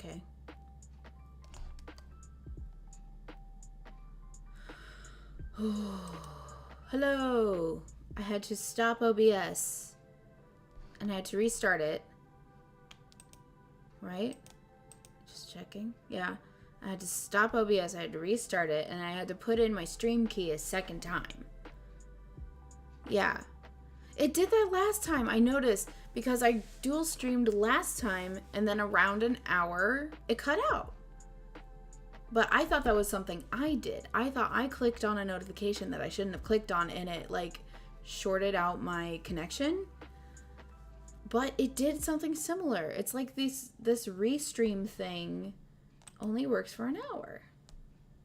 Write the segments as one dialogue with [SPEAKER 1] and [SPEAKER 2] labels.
[SPEAKER 1] Okay. Hello. I had to stop OBS. And I had to restart it. Right? Just checking. Yeah. I had to stop OBS. I had to restart it. And I had to put in my stream key a second time. Yeah. It did that last time, I noticed. Because I dual streamed last time. And then around an hour, it cut out. But I thought that was something I did. I thought I clicked on a notification that I shouldn't have clicked on, and it like shorted out my connection. But it did something similar. It's like this restream thing only works for an hour.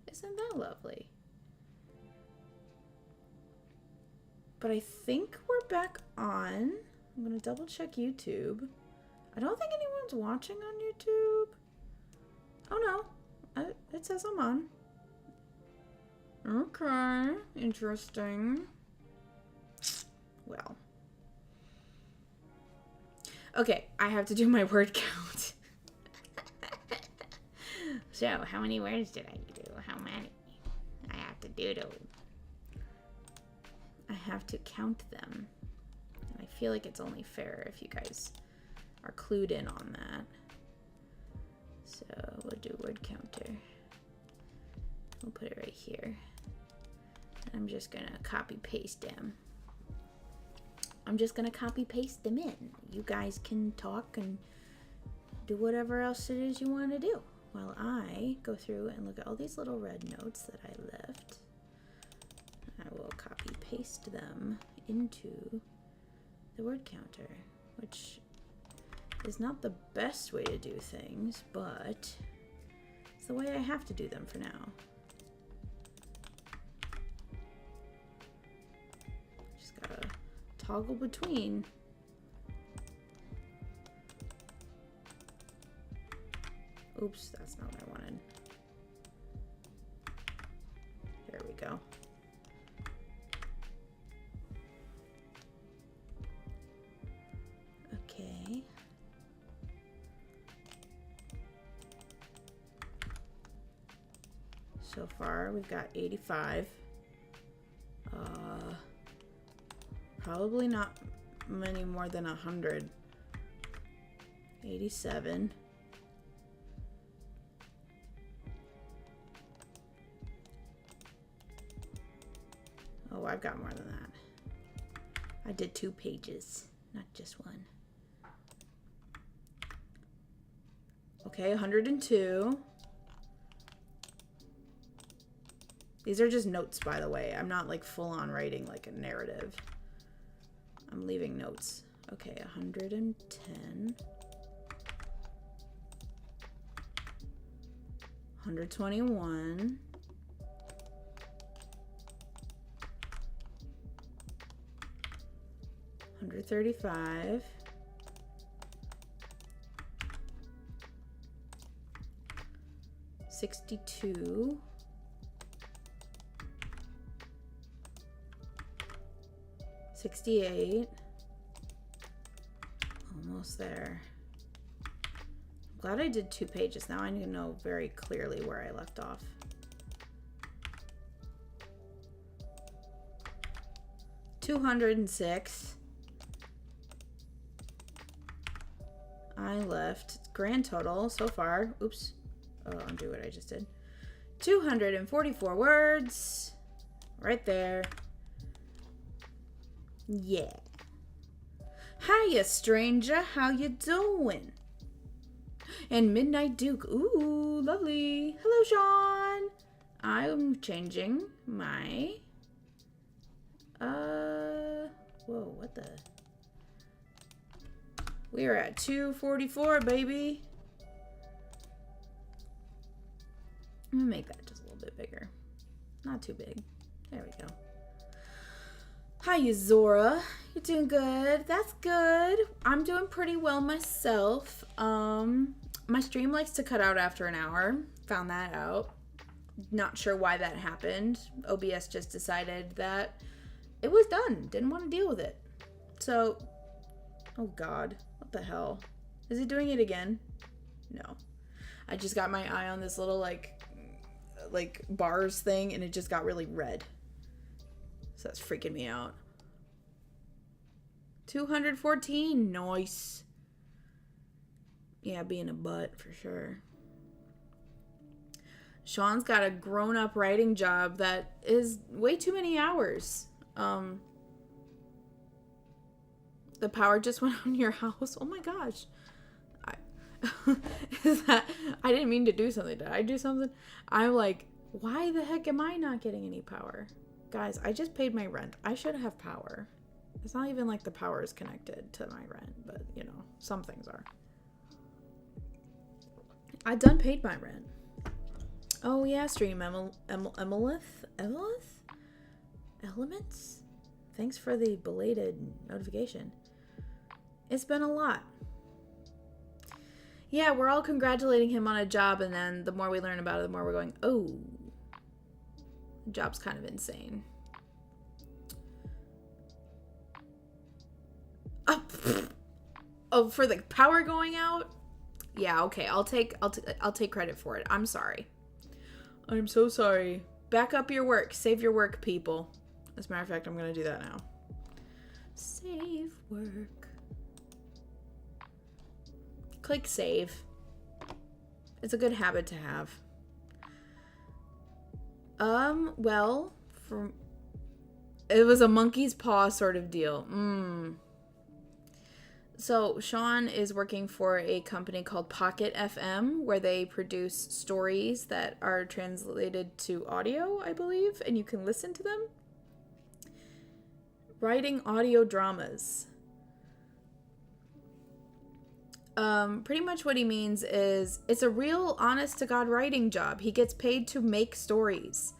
[SPEAKER 1] Isn't that lovely? But I think we're back on. I'm gonna double check YouTube. I don't think anyone's watching on YouTube. Oh no. It says I'm on. Okay, interesting. Well. Okay, I have to do my word count. So, how many words did I do? How many? I have to doodle. I have to count them. And I feel like it's only fair if you guys are clued in on that. So we'll do word counter. We'll put it right here. I'm just gonna copy paste them. I'm just gonna copy paste them in. You guys can talk and do whatever else it is you want to do while I go through and look at all these little red notes that I left. I will copy paste them into the word counter, which is not the best way to do things, but it's the way I have to do them for now. Just gotta toggle between. Oops, that's not what I wanted. There we go. Okay. So far, we've got 85. Probably not many more than 100. 87. Oh, I've got more than that. I did 2 pages, not just one. Okay, 102. These are just notes, by the way. I'm not like full on writing like a narrative. I'm leaving notes. Okay, 110. 121. 135. 62. 68. Almost there. I'm glad I did 2 pages. Now I need to know very clearly where I left off. $206. I left grand total so far. Oops. Oh, undo what I just did. 244 words. Right there. Yeah. Hiya, stranger. How you doing? And Midnight Duke. Ooh, lovely. Hello, Sean. I'm changing my... Whoa, what the... We are at 244, baby. I'm gonna make that just a little bit bigger. Not too big. There we go. Hi, Zora. You're doing good. That's good. I'm doing pretty well myself. My stream likes to cut out after an hour. Found that out. Not sure why that happened. OBS just decided that it was done. Didn't want to deal with it. So, oh God, what the hell? Is it doing it again? No. I just got my eye on this little like bars thing, and it just got really red. So that's freaking me out. 214. Nice. Yeah, being a butt for sure. Sean's got a grown-up writing job that is way too many hours. The power just went out in your house. Oh my gosh. I didn't mean to do something. Did I do something? I'm like, why the heck am I not getting any power? Guys, I just paid my rent. I should have power. It's not even like the power is connected to my rent, but you know, some things are. I done paid my rent. Oh yeah, stream Elements? Thanks for the belated notification. It's been a lot. Yeah, we're all congratulating him on a job, and then the more we learn about it, the more we're going, oh, the job's kind of insane. Oh, for the power going out? Yeah, okay. I'll take credit for it. I'm sorry. I'm so sorry. Back up your work. Save your work, people. As a matter of fact, I'm going to do that now. Save work. Click save. It's a good habit to have. Well, it was a monkey's paw sort of deal. So Sean is working for a company called Pocket FM, where they produce stories that are translated to audio, I believe, and you can listen to them. Writing audio dramas. Pretty much what he means is it's a real honest-to-God writing job. He gets paid to make stories,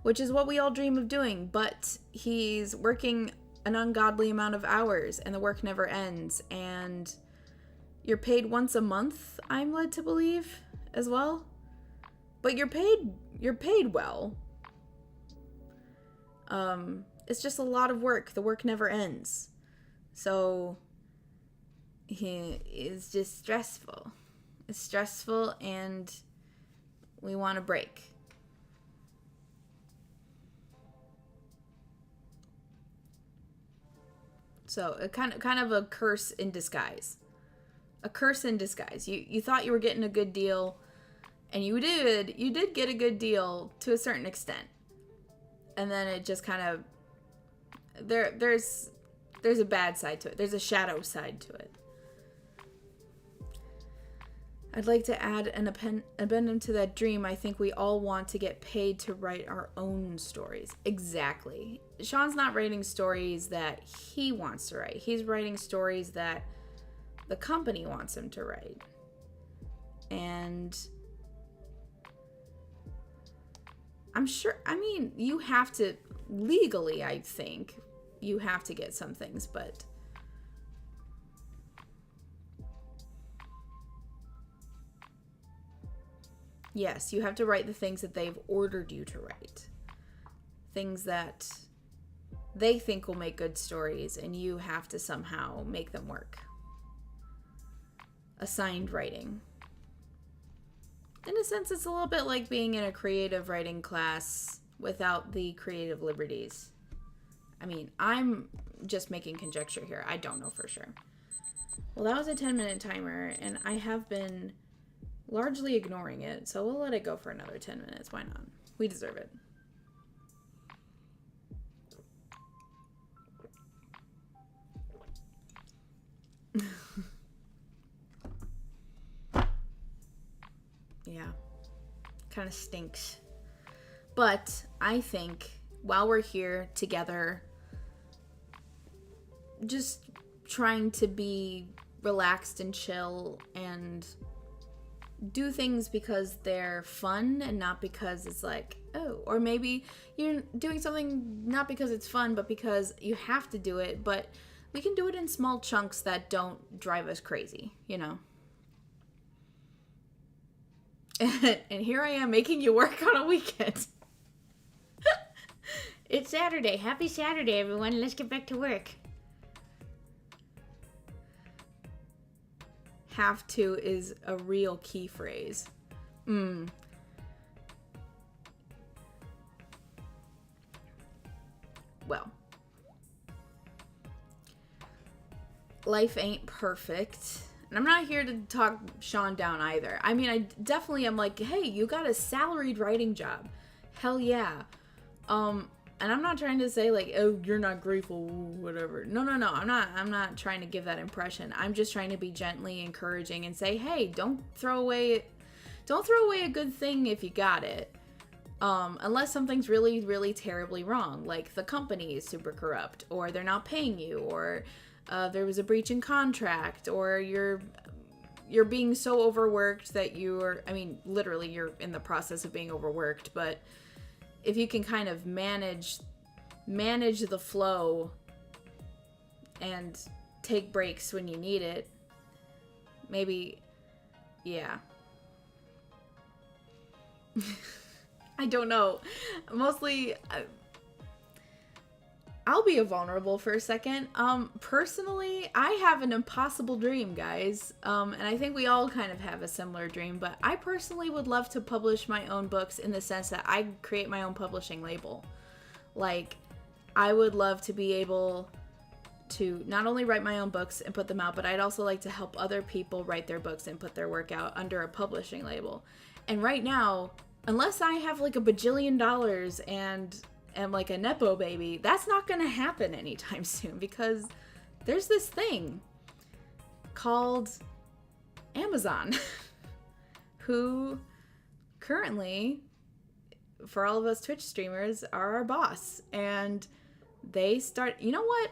[SPEAKER 1] which is what we all dream of doing, but he's working an ungodly amount of hours, and the work never ends, and you're paid once a month, I'm led to believe, as well. But you're paid well. It's just a lot of work. The work never ends. So it's just stressful. It's stressful, and we want a break. So a kind of a curse in disguise. A curse in disguise. You thought you were getting a good deal, and you did get a good deal to a certain extent. And then it just kind of there's a bad side to it. There's a shadow side to it. I'd like to add an addendum to that dream. I think we all want to get paid to write our own stories. Exactly. Sean's not writing stories that he wants to write. He's writing stories that the company wants him to write. And I'm sure, you have to, legally, I think, you have to get some things, but yes, you have to write the things that they've ordered you to write. Things that they think will make good stories, and you have to somehow make them work. Assigned writing. In a sense, it's a little bit like being in a creative writing class without the creative liberties. I'm just making conjecture here. I don't know for sure. Well, that was a 10-minute timer, and I have been largely ignoring it, so we'll let it go for another 10 minutes. Why not? We deserve it. Yeah. Kind of stinks. But I think while we're here together, just trying to be relaxed and chill and do things because they're fun and not because it's like, oh, or maybe you're doing something not because it's fun, but because you have to do it, but we can do it in small chunks that don't drive us crazy, you know? And here I am making you work on a weekend. It's Saturday. Happy Saturday, everyone. Let's get back to work. Have to is a real key phrase. Well, life ain't perfect. And I'm not here to talk Sean down either. I mean, I definitely am like, hey, you got a salaried writing job. Hell yeah. And I'm not trying to say like, oh, you're not grateful, whatever. No. I'm not trying to give that impression. I'm just trying to be gently encouraging and say, hey, don't throw away a good thing if you got it. Unless something's really, really terribly wrong, like the company is super corrupt, or they're not paying you, or there was a breach in contract, or you're being so overworked that literally you're in the process of being overworked. But if you can kind of manage the flow and take breaks when you need it, maybe, yeah. I don't know. Mostly, I'll be vulnerable for a second. Personally, I have an impossible dream, guys. And I think we all kind of have a similar dream, but I personally would love to publish my own books in the sense that I create my own publishing label. Like, I would love to be able to not only write my own books and put them out, but I'd also like to help other people write their books and put their work out under a publishing label. And right now, unless I have like $1 bajillion and am like a Nepo baby, that's not gonna happen anytime soon, because there's this thing called Amazon who currently, for all of us Twitch streamers, are our boss. And they start, you know what?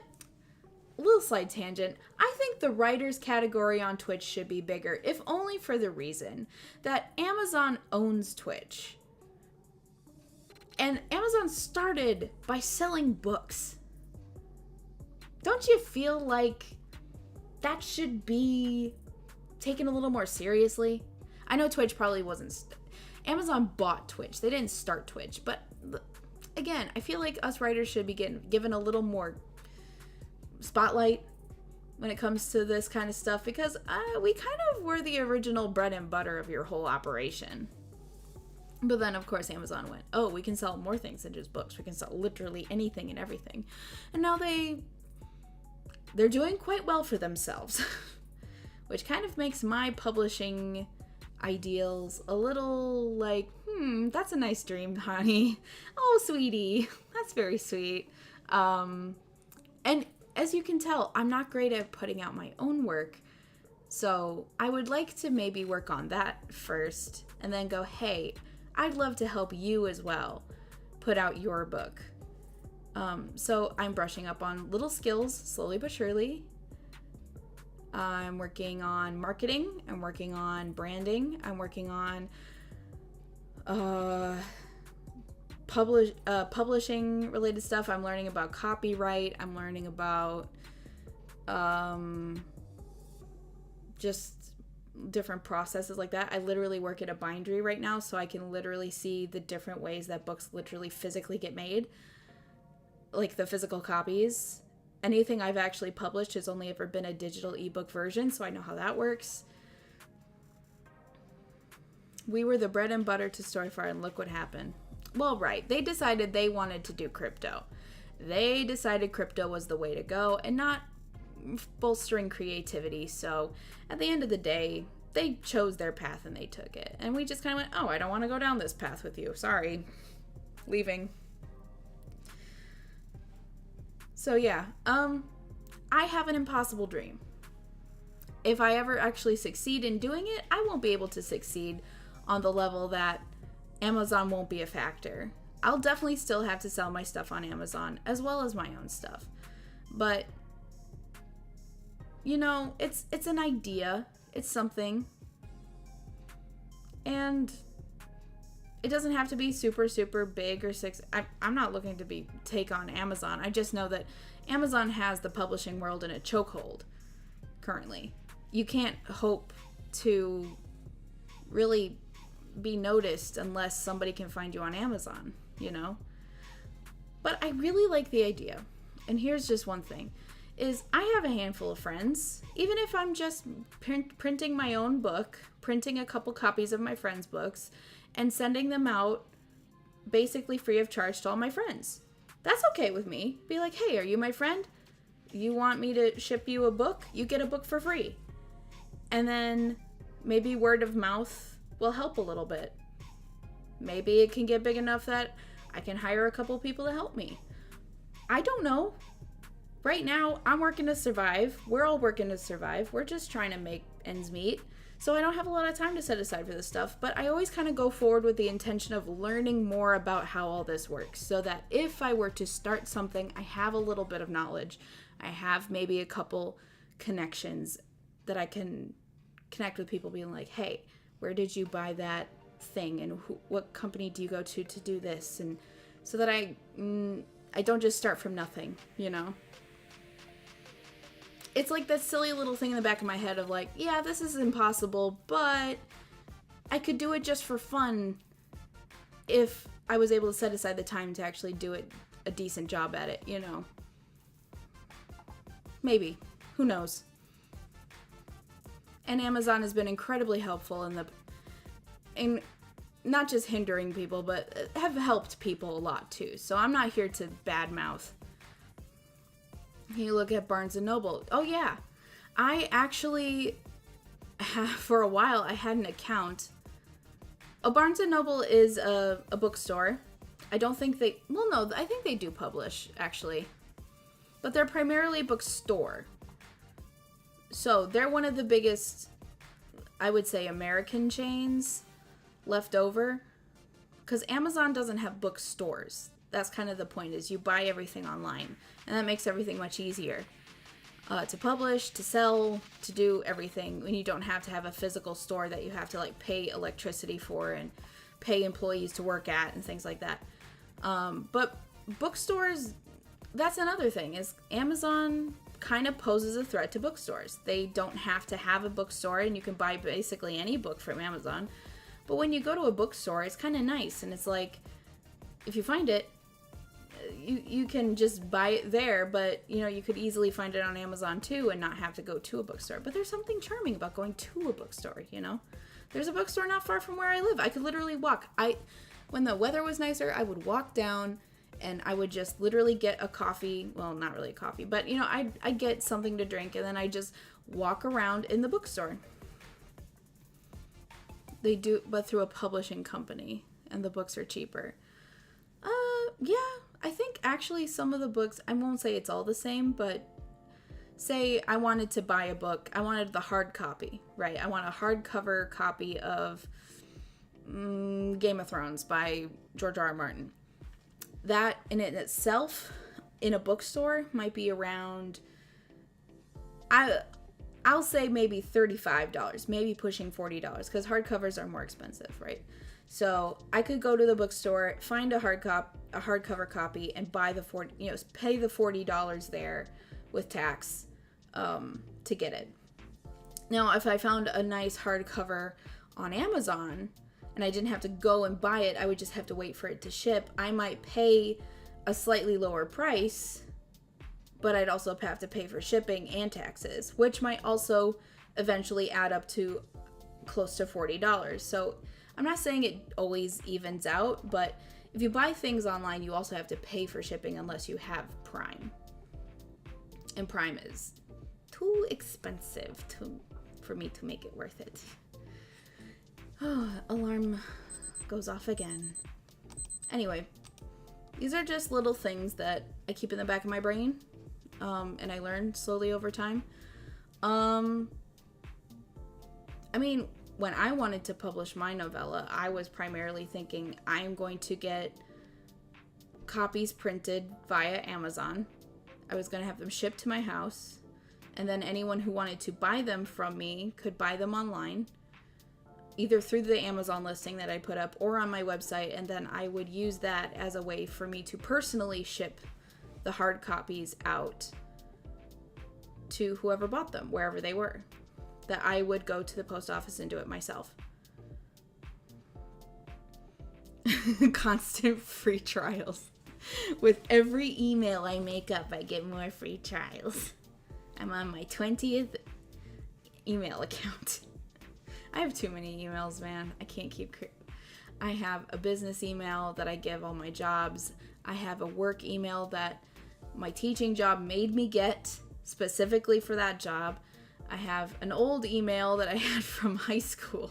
[SPEAKER 1] A little side tangent. I think the writers category on Twitch should be bigger, if only for the reason that Amazon owns Twitch. And Amazon started by selling books. Don't you feel like that should be taken a little more seriously? I know Twitch probably wasn't... Amazon bought Twitch. They didn't start Twitch. But again, I feel like us writers should be given a little more spotlight when it comes to this kind of stuff, because we kind of were the original bread and butter of your whole operation. But then, of course, Amazon went, oh, we can sell more things than just books. We can sell literally anything and everything. And now they're doing quite well for themselves, which kind of makes my publishing ideals a little like, that's a nice dream, honey. Oh, sweetie, that's very sweet. And as you can tell, I'm not great at putting out my own work. So I would like to maybe work on that first and then go, hey, I'd love to help you as well put out your book. So I'm brushing up on little skills slowly but surely. I'm working on marketing. I'm working on branding. I'm working on publishing related stuff. I'm learning about copyright. I'm learning about just different processes like that. I literally work at a bindery right now, so I can literally see the different ways that books literally physically get made, like the physical copies. Anything I've actually published has only ever been a digital ebook version, so I know how that works. We were the bread and butter to Storyfire, and look what happened. Well, right. They decided they wanted to do crypto. They decided crypto was the way to go and not bolstering creativity. So at the end of the day, they chose their path and they took it. And we just kind of went, oh, I don't want to go down this path with you. Sorry. Leaving. So yeah, I have an impossible dream. If I ever actually succeed in doing it, I won't be able to succeed on the level that Amazon won't be a factor. I'll definitely still have to sell my stuff on Amazon as well as my own stuff. But, you know, it's an idea. It's something. And it doesn't have to be super, super big or I'm not looking to take on Amazon. I just know that Amazon has the publishing world in a chokehold currently. You can't hope to really be noticed unless somebody can find you on Amazon, you know? But I really like the idea. And here's just one thing. is I have a handful of friends. Even if I'm just printing my own book, printing a couple copies of my friends' books, and sending them out basically free of charge to all my friends. That's okay with me. Be like, hey, are you my friend? You want me to ship you a book? You get a book for free. And then maybe word of mouth will help a little bit. Maybe it can get big enough that I can hire a couple people to help me. I don't know. Right now, I'm working to survive. We're all working to survive. We're just trying to make ends meet. So I don't have a lot of time to set aside for this stuff, but I always kind of go forward with the intention of learning more about how all this works, so that if I were to start something, I have a little bit of knowledge. I have maybe a couple connections that I can connect with people being like, hey, where did you buy that thing? And what company do you go to do this? And so that I don't just start from nothing, you know? It's like that silly little thing in the back of my head of like, yeah, this is impossible, but I could do it just for fun if I was able to set aside the time to actually do it a decent job at it, you know? Maybe. Who knows? And Amazon has been incredibly helpful in not just hindering people, but have helped people a lot too. So I'm not here to badmouth. You look at Barnes & Noble. Oh yeah. I actually, for a while, I had an account. Barnes & Noble is a bookstore. I don't think they, well no, I think they do publish, actually. But they're primarily a bookstore. So they're one of the biggest, I would say, American chains left over. Because Amazon doesn't have bookstores. That's kind of the point, is you buy everything online. And that makes everything much easier to publish, to sell, to do everything when you don't have to have a physical store that you have to like pay electricity for and pay employees to work at and things like that. But bookstores, that's another thing, is Amazon kind of poses a threat to bookstores. They don't have to have a bookstore, and you can buy basically any book from Amazon. But when you go to a bookstore, it's kind of nice, and it's like, if you find it, you can just buy it there, but you know, you could easily find it on Amazon too and not have to go to a bookstore. But there's something charming about going to a bookstore, you know? There's a bookstore not far from where I live. I could literally walk. When the weather was nicer, I would walk down and I would just literally get a coffee. Well, not really a coffee, but you know, I'd get something to drink, and then I just walk around in the bookstore. They do, but through a publishing company, and the books are cheaper. Yeah, I think actually some of the books, I won't say it's all the same, but say I wanted to buy a book. I wanted the hard copy, right? I want a hardcover copy of Game of Thrones by George R.R. Martin. That in it itself, in a bookstore, might be around, I'll say maybe $35, maybe pushing $40, because hardcovers are more expensive, right? So I could go to the bookstore, find a hardcover copy, and buy pay the $40 there with tax to get it. Now, if I found a nice hardcover on Amazon and I didn't have to go and buy it, I would just have to wait for it to ship. I might pay a slightly lower price, but I'd also have to pay for shipping and taxes, which might also eventually add up to close to $40. So I'm not saying it always evens out, but if you buy things online, you also have to pay for shipping unless you have Prime. And Prime is too expensive for me to make it worth it. Oh, alarm goes off again. Anyway, these are just little things that I keep in the back of my brain, and I learn slowly over time. I mean, when I wanted to publish my novella, I was primarily thinking I am going to get copies printed via Amazon. I was going to have them shipped to my house, and then anyone who wanted to buy them from me could buy them online, either through the Amazon listing that I put up or on my website, and then I would use that as a way for me to personally ship the hard copies out to whoever bought them, wherever they were. That I would go to the post office and do it myself. Constant free trials. With every email I make up, I get more free trials. I'm on my 20th email account. I have too many emails, man. I can't keep... I have a business email that I give all my jobs. I have a work email that my teaching job made me get specifically for that job. I have an old email that I had from high school.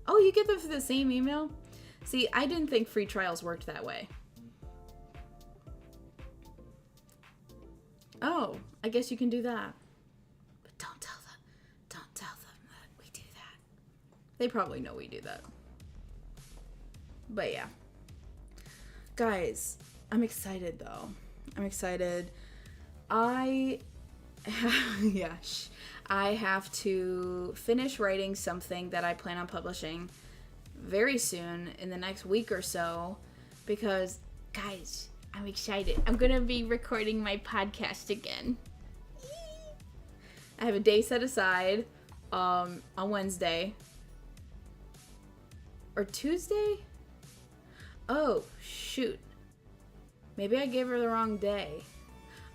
[SPEAKER 1] Oh, you get them through the same email? See, I didn't think free trials worked that way. Oh, I guess you can do that. But don't tell them that we do that. They probably know we do that. But yeah. Guys, I'm excited though. I'm excited. I have to finish writing something that I plan on publishing very soon in the next week or so because, guys, I'm excited. I'm going to be recording my podcast again. I have a day set aside on Wednesday. Or Tuesday? Oh, shoot. Maybe I gave her the wrong day.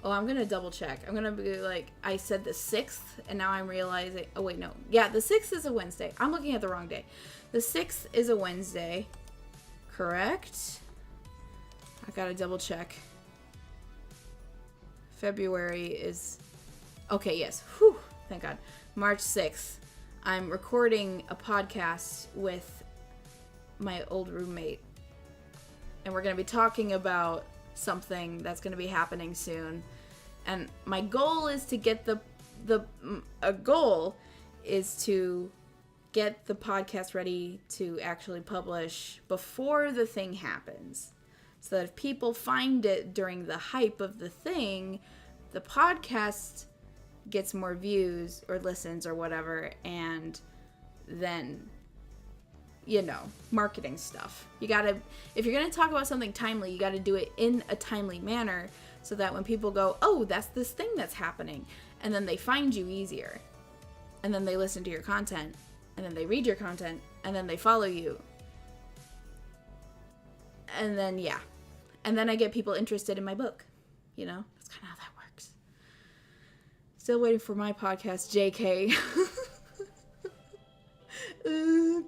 [SPEAKER 1] Oh, I'm going to double check. I'm going to be like, I said the 6th, and now I'm realizing, oh wait, no. Yeah, the 6th is a Wednesday. I'm looking at the wrong day. The 6th is a Wednesday. Correct? I got to double check. February is, okay, yes. Whew, thank God. March 6th. I'm recording a podcast with my old roommate. And we're going to be talking about something that's going to be happening soon. And my goal is to get a goal is to get the podcast ready to actually publish before the thing happens. So that if people find it during the hype of the thing, the podcast gets more views or listens or whatever, and then, you know, marketing stuff. You gotta, if you're gonna talk about something timely, you gotta do it in a timely manner so that when people go, oh, that's this thing that's happening, and then they find you easier, and then they listen to your content, and then they read your content, and then they follow you, and then, yeah. And then I get people interested in my book. You know? That's kind of how that works. Still waiting for my podcast, JK.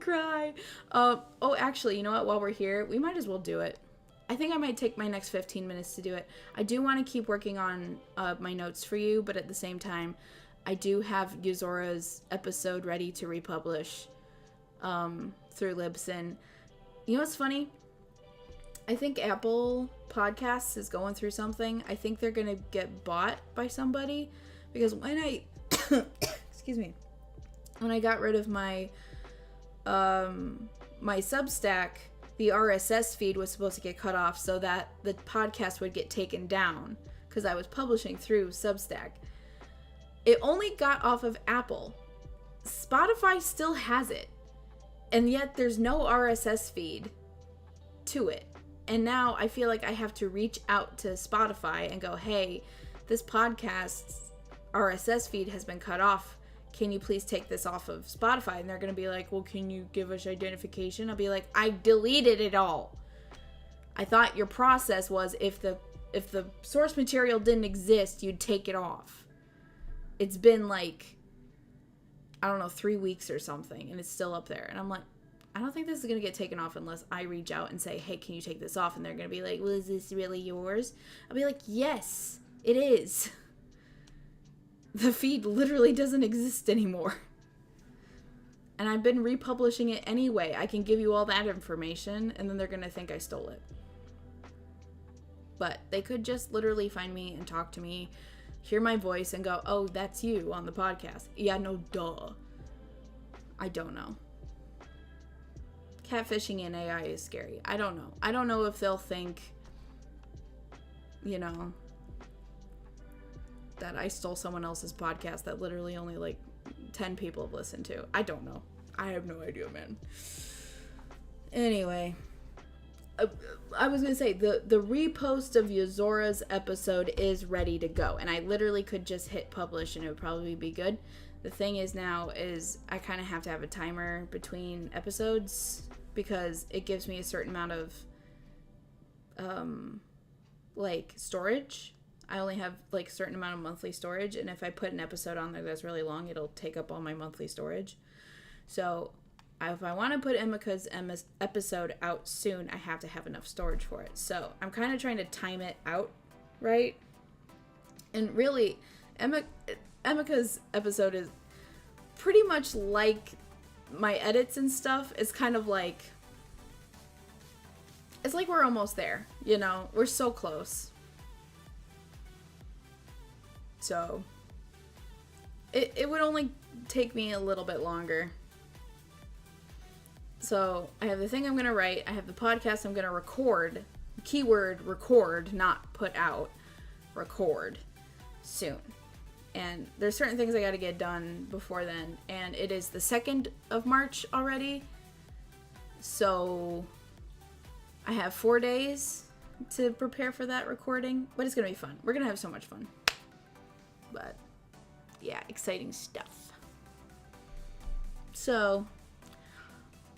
[SPEAKER 1] Cry. Oh, actually, you know what? While we're here, we might as well do it. I think I might take my next 15 minutes to do it. I do want to keep working on my notes for you, but at the same time, I do have Yuzora's episode ready to republish through Libsyn. You know what's funny? I think Apple Podcasts is going through something. I think they're going to get bought by somebody because when I excuse me, when I got rid of my my Substack, the RSS feed was supposed to get cut off so that the podcast would get taken down because I was publishing through Substack. It only got off of Apple. Spotify still has it, and yet there's no RSS feed to it. And now I feel like I have to reach out to Spotify and go, hey, this podcast's RSS feed has been cut off. Can you please take this off of Spotify? And they're going to be like, well, can you give us identification? I'll be like, I deleted it all. I thought your process was if the source material didn't exist, you'd take it off. It's been like, I don't know, 3 weeks or something, and it's still up there. And I'm like, I don't think this is going to get taken off unless I reach out and say, hey, can you take this off? And they're going to be like, well, is this really yours? I'll be like, yes, it is. The feed literally doesn't exist anymore. And I've been republishing it anyway. I can give you all that information, and then they're going to think I stole it. But they could just literally find me and talk to me, hear my voice, and go, oh, that's you on the podcast. Yeah, no, duh. I don't know. Catfishing in AI is scary. I don't know. I don't know if they'll think, you know, that I stole someone else's podcast that literally only like 10 people have listened to. I don't know. I have no idea, man. Anyway, I was going to say, the repost of Yuzora's episode is ready to go. And I literally could just hit publish and it would probably be good. The thing is now is I kind of have to have a timer between episodes because it gives me a certain amount of, like, storage I only have like a certain amount of monthly storage, and if I put an episode on there that's really long, it'll take up all my monthly storage. So if I want to put Emika's episode out soon, I have to have enough storage for it. So I'm kind of trying to time it out, right? And really, Emika's episode is pretty much like my edits and stuff. It's kind of like, it's like we're almost there, you know? We're so close. So it would only take me a little bit longer. So I have the thing I'm going to write. I have the podcast I'm going to record. Keyword record, not put out. Record soon. And there's certain things I got to get done before then. And it is the 2nd of March already. So I have 4 days to prepare for that recording. But it's going to be fun. We're going to have so much fun. But yeah, exciting stuff. So,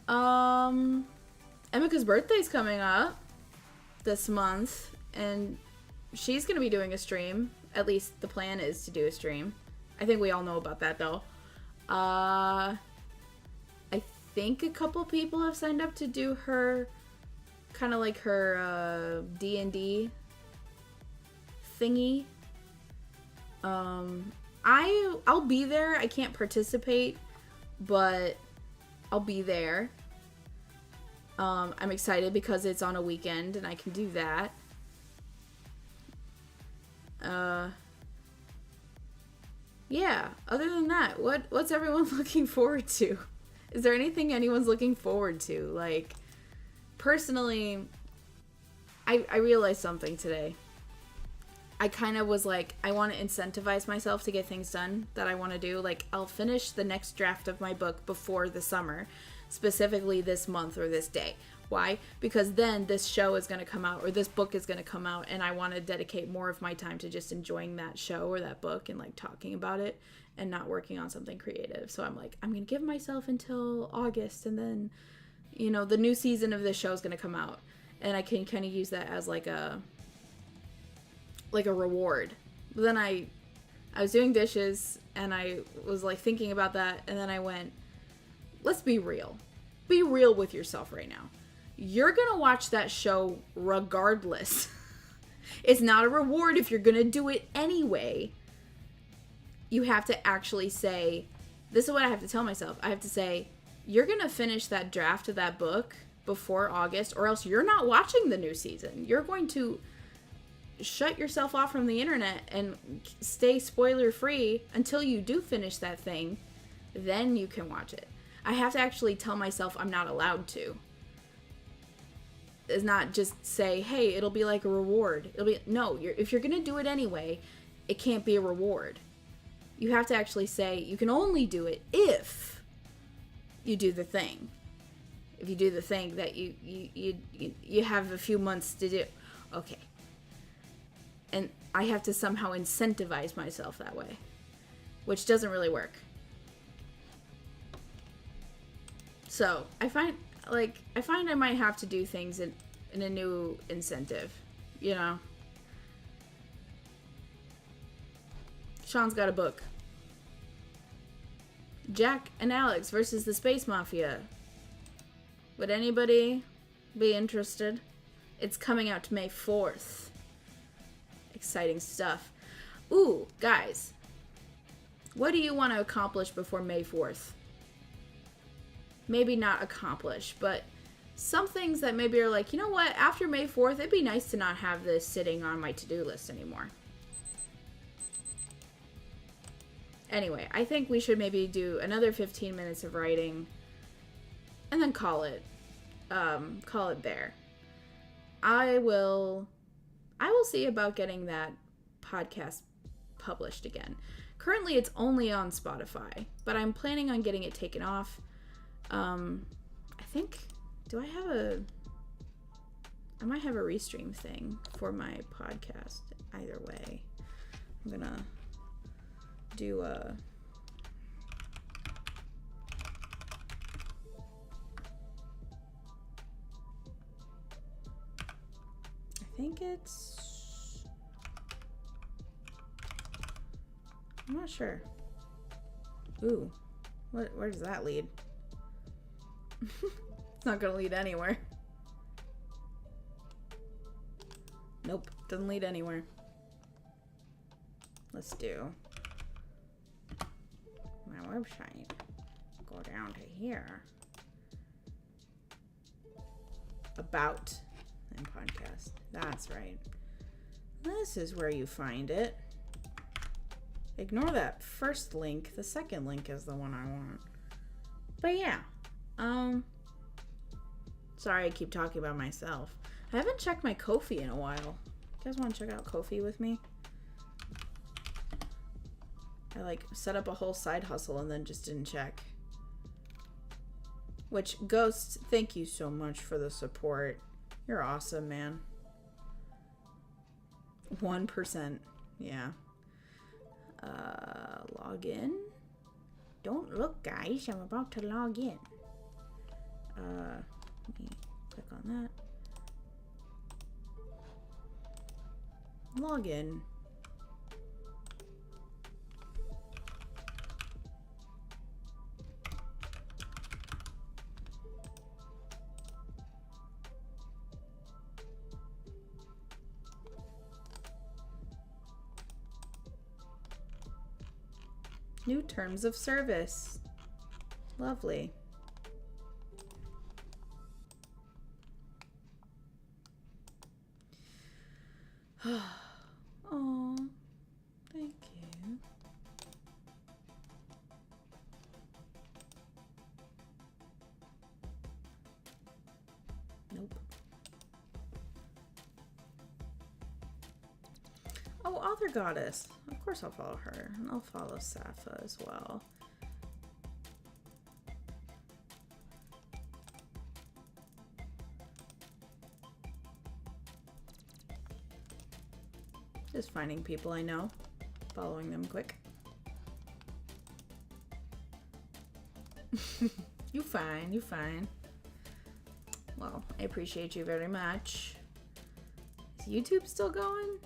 [SPEAKER 1] Emika's birthday's coming up this month, and she's gonna be doing a stream. At least the plan is to do a stream. I think we all know about that, though. I think a couple people have signed up to do her, kind of like her D&D thingy. I'll be there. I can't participate, but I'll be there. I'm excited because it's on a weekend and I can do that. Yeah, other than that, what's everyone looking forward to? Is there anything anyone's looking forward to? Like, personally, I realized something today. I kind of was like, I want to incentivize myself to get things done that I want to do. Like, I'll finish the next draft of my book before the summer, specifically this month or this day. Why? Because then this show is going to come out, or this book is going to come out, and I want to dedicate more of my time to just enjoying that show or that book and like talking about it and not working on something creative. So I'm like, I'm going to give myself until August, and then, you know, the new season of this show is going to come out, and I can kind of use that as like a reward. But then I was doing dishes and I was like thinking about that, and then I went, let's be real. Be real with yourself right now. You're gonna watch that show regardless. It's not a reward if you're gonna do it anyway. You have to actually say, this is what I have to tell myself. I have to say, you're gonna finish that draft of that book before August, or else you're not watching the new season. You're going to shut yourself off from the internet and stay spoiler free until you do finish that thing. Then you can watch it. I have to actually tell myself I'm not allowed to. It's not just say, hey, it'll be like a reward. It'll be, no, if you're gonna do it anyway, it can't be a reward. You have to actually say, you can only do it if you do the thing. If you do the thing that you have a few months to do. Okay. And I have to somehow incentivize myself that way, which doesn't really work. So I find I might have to do things in a new incentive, you know. Sean's got a book. Jack and Alex versus the Space Mafia. Would anybody be interested? It's coming out May 4th. Exciting stuff. Ooh, guys. What do you want to accomplish before May 4th? Maybe not accomplish, but some things that maybe are like, you know what? After May 4th, it'd be nice to not have this sitting on my to-do list anymore. Anyway, I think we should maybe do another 15 minutes of writing and then call it there. I will see about getting that podcast published again. Currently, it's only on Spotify, but I'm planning on getting it taken off. I think, I might have a restream thing for my podcast. Either way, I'm gonna do a I think it's I'm not sure. Ooh. Where does that lead? It's not gonna lead anywhere. Nope, doesn't lead anywhere. Let's do my website. Go down to here. About and podcast. That's right. This is where you find it. Ignore that first link. The second link is the one I want. But yeah. Sorry I keep talking about myself. I haven't checked my Ko-fi in a while. You guys want to check out Ko-fi with me? I like set up a whole side hustle and then just didn't check. Which, Ghost, thank you so much for the support. You're awesome, man. 1%. Yeah. Log in. Don't look, guys. I'm about to log in. Let me click on that. Log in. New terms of service. Lovely. Oh, thank you. Nope. Oh, Author Goddess. Of course I'll follow her. And I'll follow Safa as well. Just finding people I know. Following them quick. You fine, you fine. Well, I appreciate you very much. Is YouTube still going?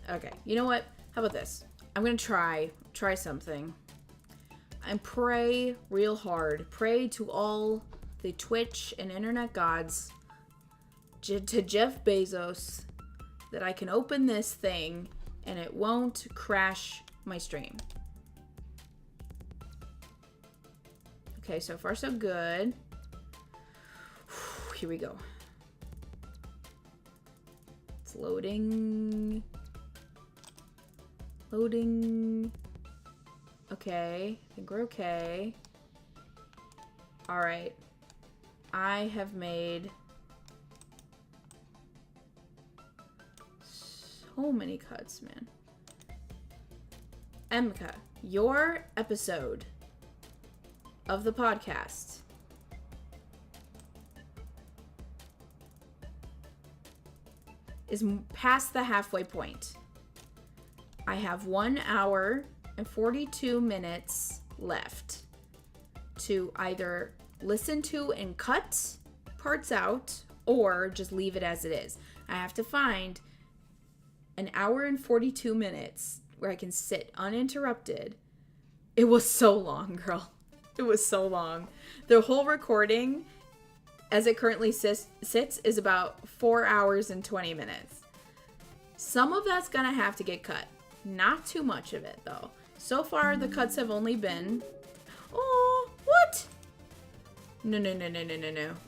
[SPEAKER 1] Okay, you know what? How about this? I'm gonna try something. And pray real hard. Pray to all the Twitch and internet gods, to Jeff Bezos, that I can open this thing and it won't crash my stream. Okay, so far so good. Here we go. It's loading. Loading. Okay, I think we're okay. Alright. I have made so many cuts, man. Emka, your episode of the podcast is past the halfway point. I have 1 hour and 42 minutes left to either listen to and cut parts out or just leave it as it is. I have to find an hour and 42 minutes where I can sit uninterrupted. It was so long, girl. It was so long. The whole recording, as it currently sits, is about 4 hours and 20 minutes. Some of that's gonna have to get cut. Not too much of it, though. So far, the cuts have only been... Oh, what? No.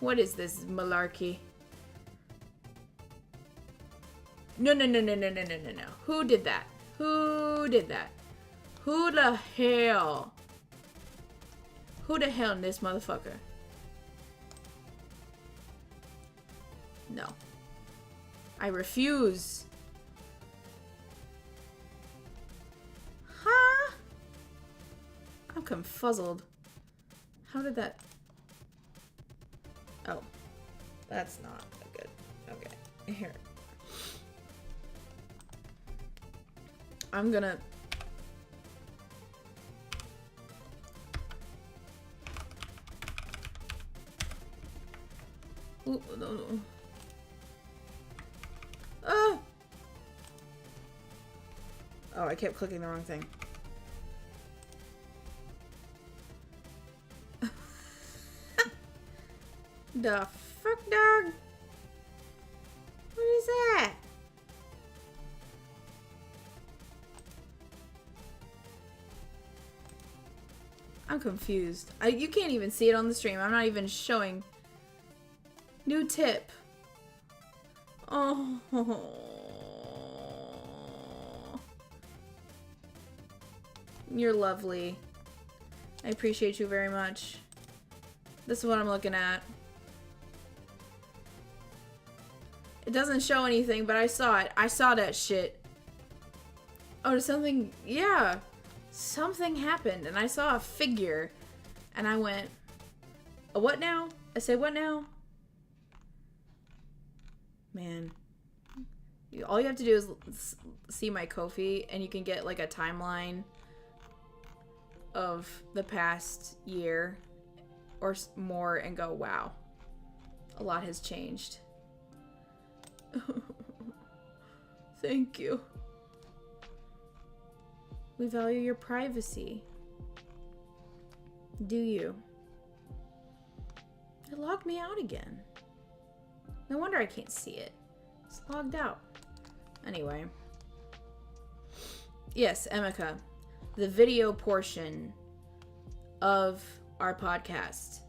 [SPEAKER 1] What is this malarkey? No. Who did that? Who did that? Who the hell? Who the hell in this motherfucker? No. I refuse. Huh? I'm confuzzled. How did that... Oh. That's not good. Okay. Here. I'm gonna... Ooh, no. Oh, I kept clicking the wrong thing. The fuck, dog? What is that? I'm confused. You can't even see it on the stream. I'm not even showing. New tip. Oh. You're lovely. I appreciate you very much. This is what I'm looking at. It doesn't show anything, but I saw it. I saw that shit. Oh, something... Yeah. Something happened, and I saw a figure. And I went... A what now? I said, what now? Man. All you have to do is see my Ko-fi, and you can get, like, a timeline of the past year or more and go, wow. A lot has changed. Thank you. We value your privacy. Do you? It logged me out again. No wonder I can't see it. It's logged out. Anyway. Yes, Emeka. The video portion of our podcast,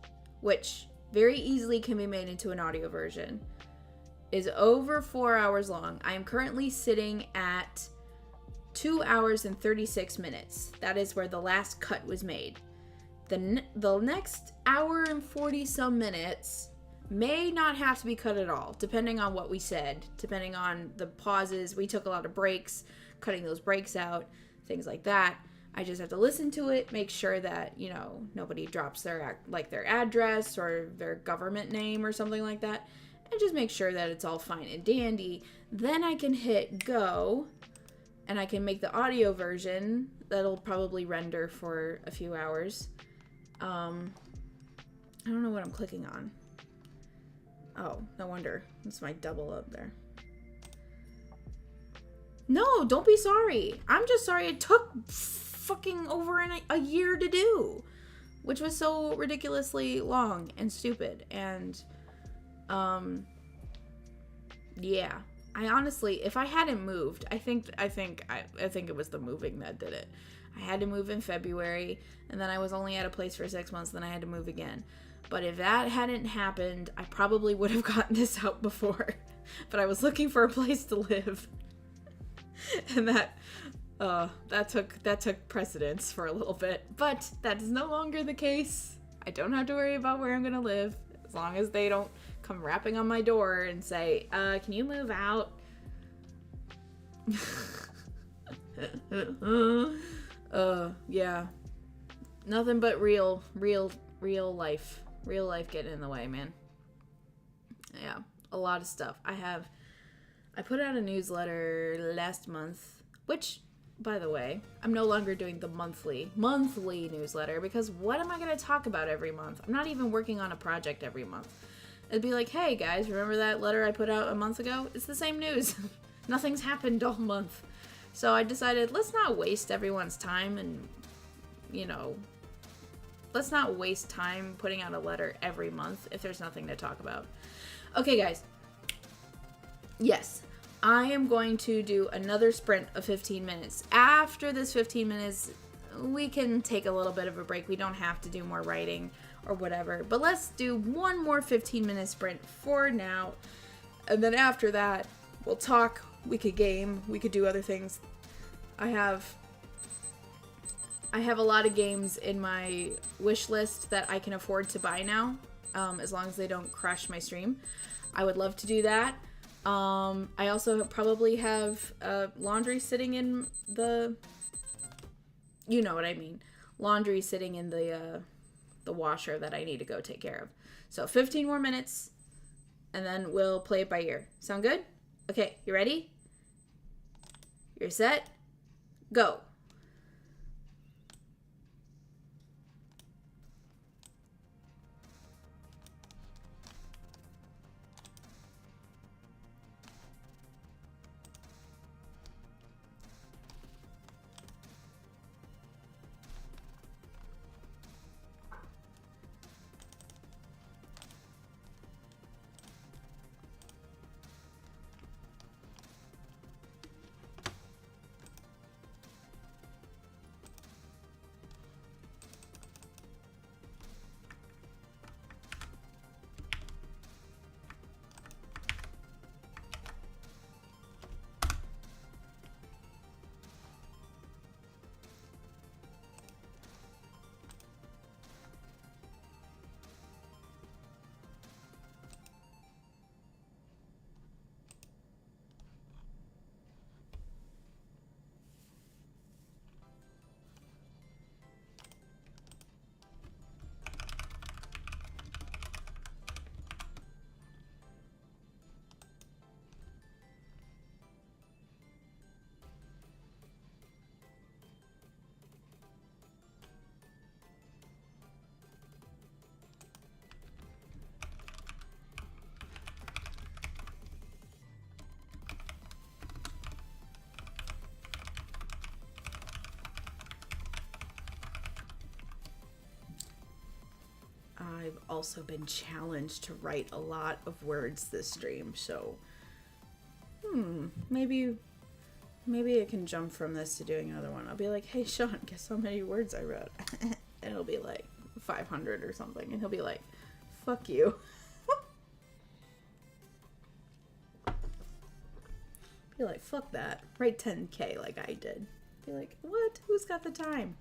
[SPEAKER 1] which very easily can be made into an audio version, is over 4 hours long. I am currently sitting at 2 hours and 36 minutes. That is where the last cut was made. The next hour and 40 some minutes may not have to be cut at all, depending on what we said, depending on the pauses. We took a lot of breaks, cutting those breaks out, things like that. I just have to listen to it, make sure that, you know, nobody drops their address or their government name or something like that, and just make sure that it's all fine and dandy. Then I can hit go, and I can make the audio version that'll probably render for a few hours. I don't know what I'm clicking on. Oh, no wonder. It's my double up there. No, don't be sorry. I'm just sorry it took fucking over a year to do, which was so ridiculously long and stupid. And, yeah. I honestly, if I hadn't moved, I think it was the moving that did it. I had to move in February, and then I was only at a place for 6 months, then I had to move again. But if that hadn't happened, I probably would have gotten this out before. But I was looking for a place to live. And that took precedence for a little bit. But that is no longer the case. I don't have to worry about where I'm gonna live, as long as they don't come rapping on my door and say, can you move out? Yeah. Nothing but real life. Real life getting in the way, man. Yeah, a lot of stuff. I put out a newsletter last month, which, by the way, I'm no longer doing the monthly newsletter, because what am I going to talk about every month? I'm not even working on a project every month. It'd be like, hey guys, remember that letter I put out a month ago? It's the same news. Nothing's happened all month. So I decided, let's not waste everyone's time and, you know, let's not waste time putting out a letter every month if there's nothing to talk about. Okay, guys. Yes, I am going to do another sprint of 15 minutes. After this 15 minutes, we can take a little bit of a break. We don't have to do more writing or whatever. But let's do one more 15-minute sprint for now. And then after that, we'll talk. We could game. We could do other things. I have a lot of games in my wish list that I can afford to buy now, as long as they don't crash my stream. I would love to do that. I also probably have laundry sitting in the, you know what I mean, laundry sitting in the washer that I need to go take care of. So 15 more minutes, and then we'll play it by ear. Sound good? Okay, you ready? You're set? Go. also been challenged to write a lot of words this stream, so maybe I can jump from this to doing another one. I'll be like, hey Sean, guess how many words I wrote? And it'll be like 500 or something, and he'll be like, fuck you. Be like, fuck that. Write 10K like I did. Be like, what? Who's got the time?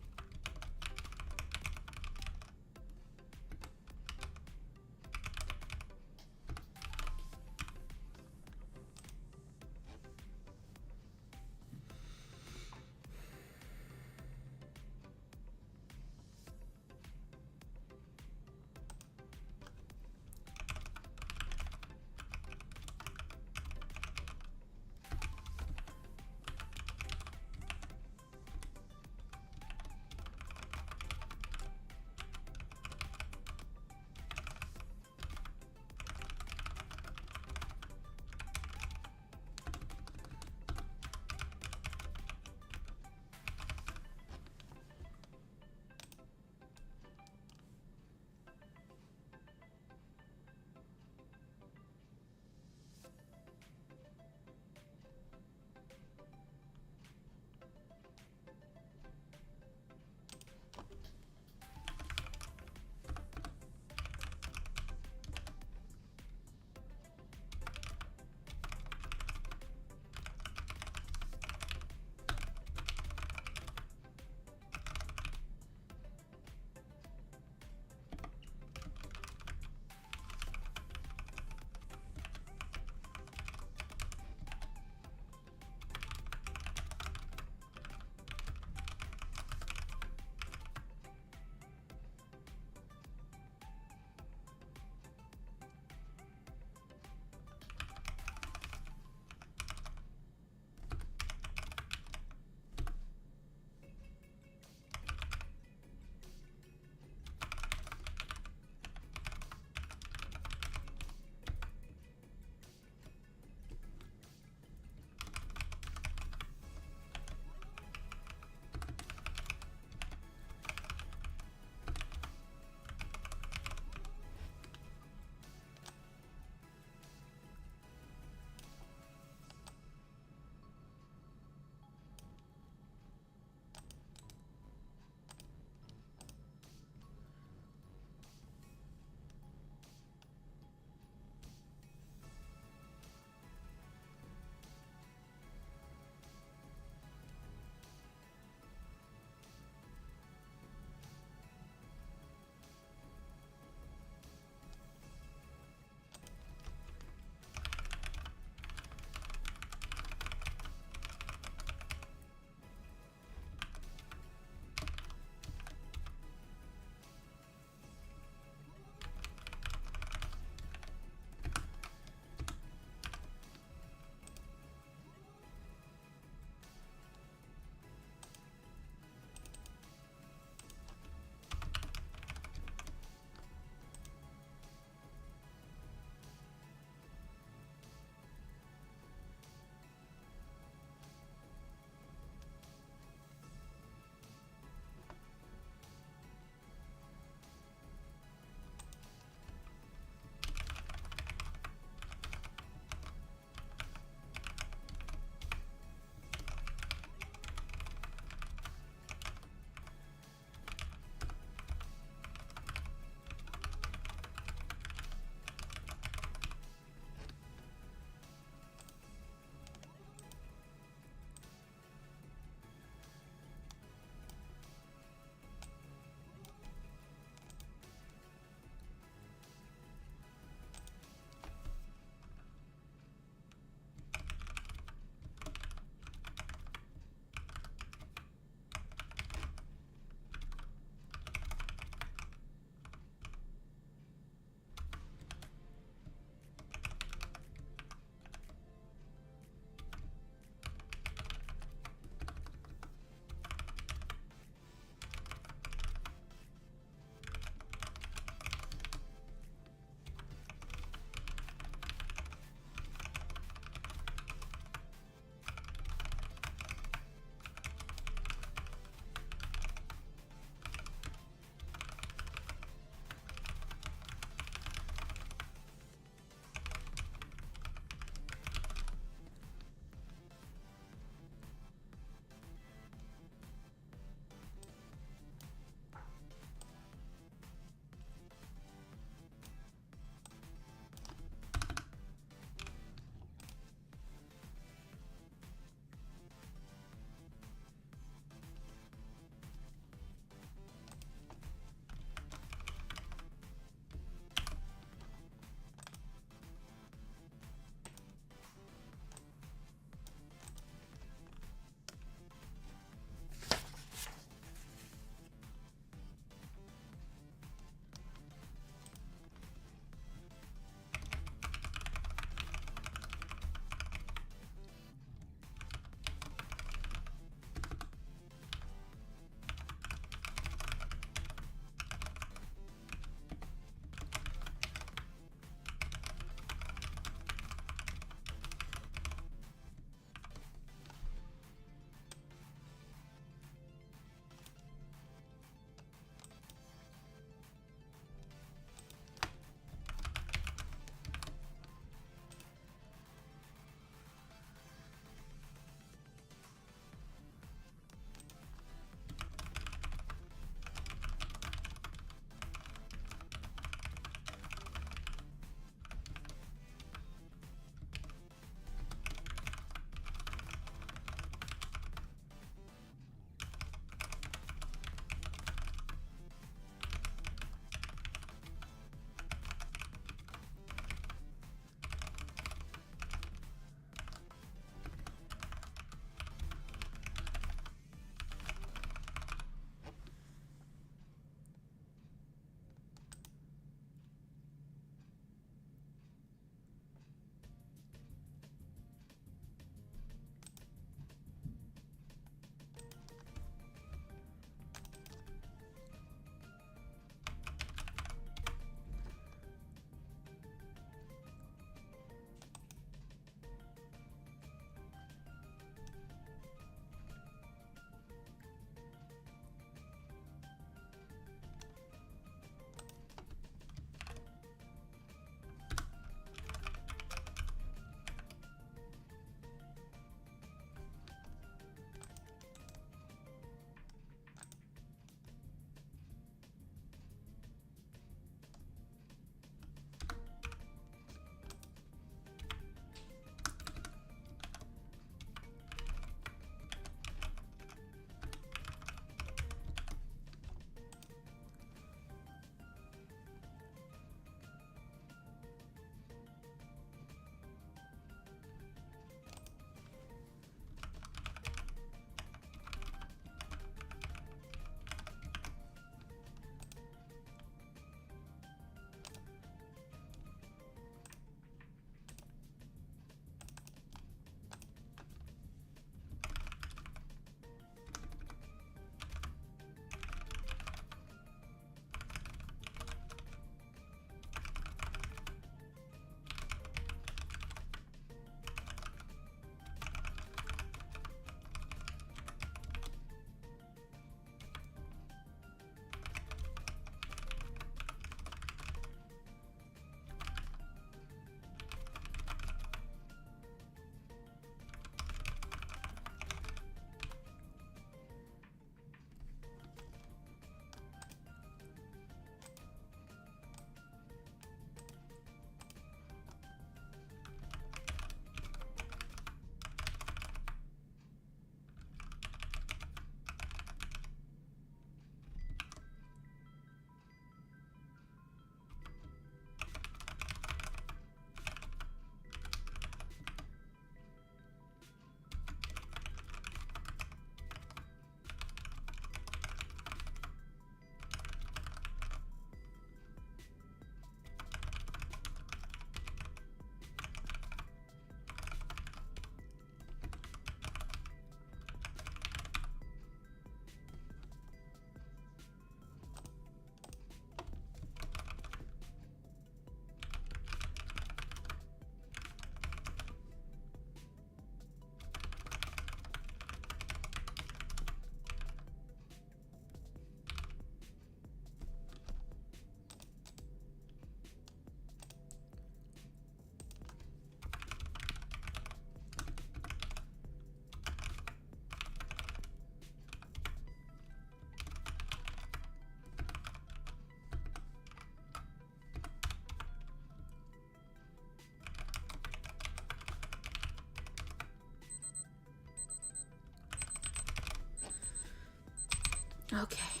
[SPEAKER 1] Okay.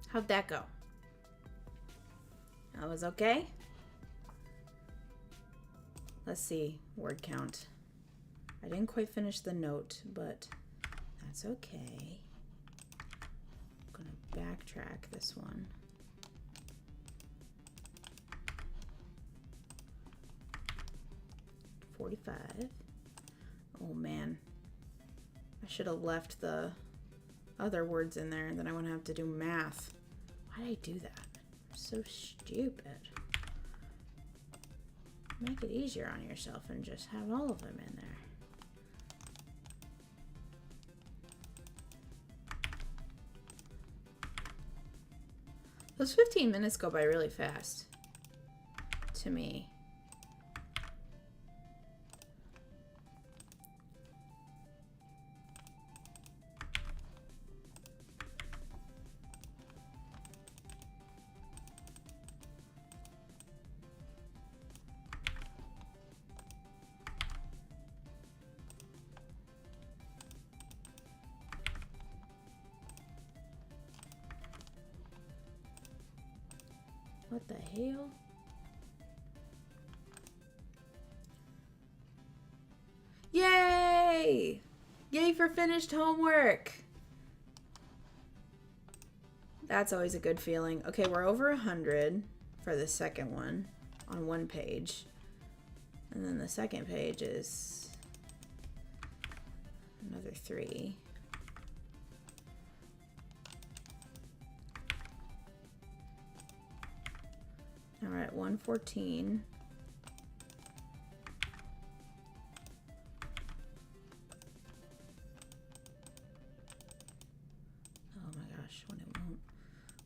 [SPEAKER 1] How'd that go? That was okay? Let's see. Word count. I didn't quite finish the note, but that's okay. I'm gonna backtrack this one. $45. Oh man. I should have left the other words in there and then I wouldn't have to do math. Why did I do that? I'm so stupid. Make it easier on yourself and just have all of them in there. Those 15 minutes go by really fast to me. What the hell? Yay! Yay for finished homework! That's always a good feeling. Okay, we're over 100 for the second one on one page. And then the second page is another 3. All right, 114. Oh my gosh,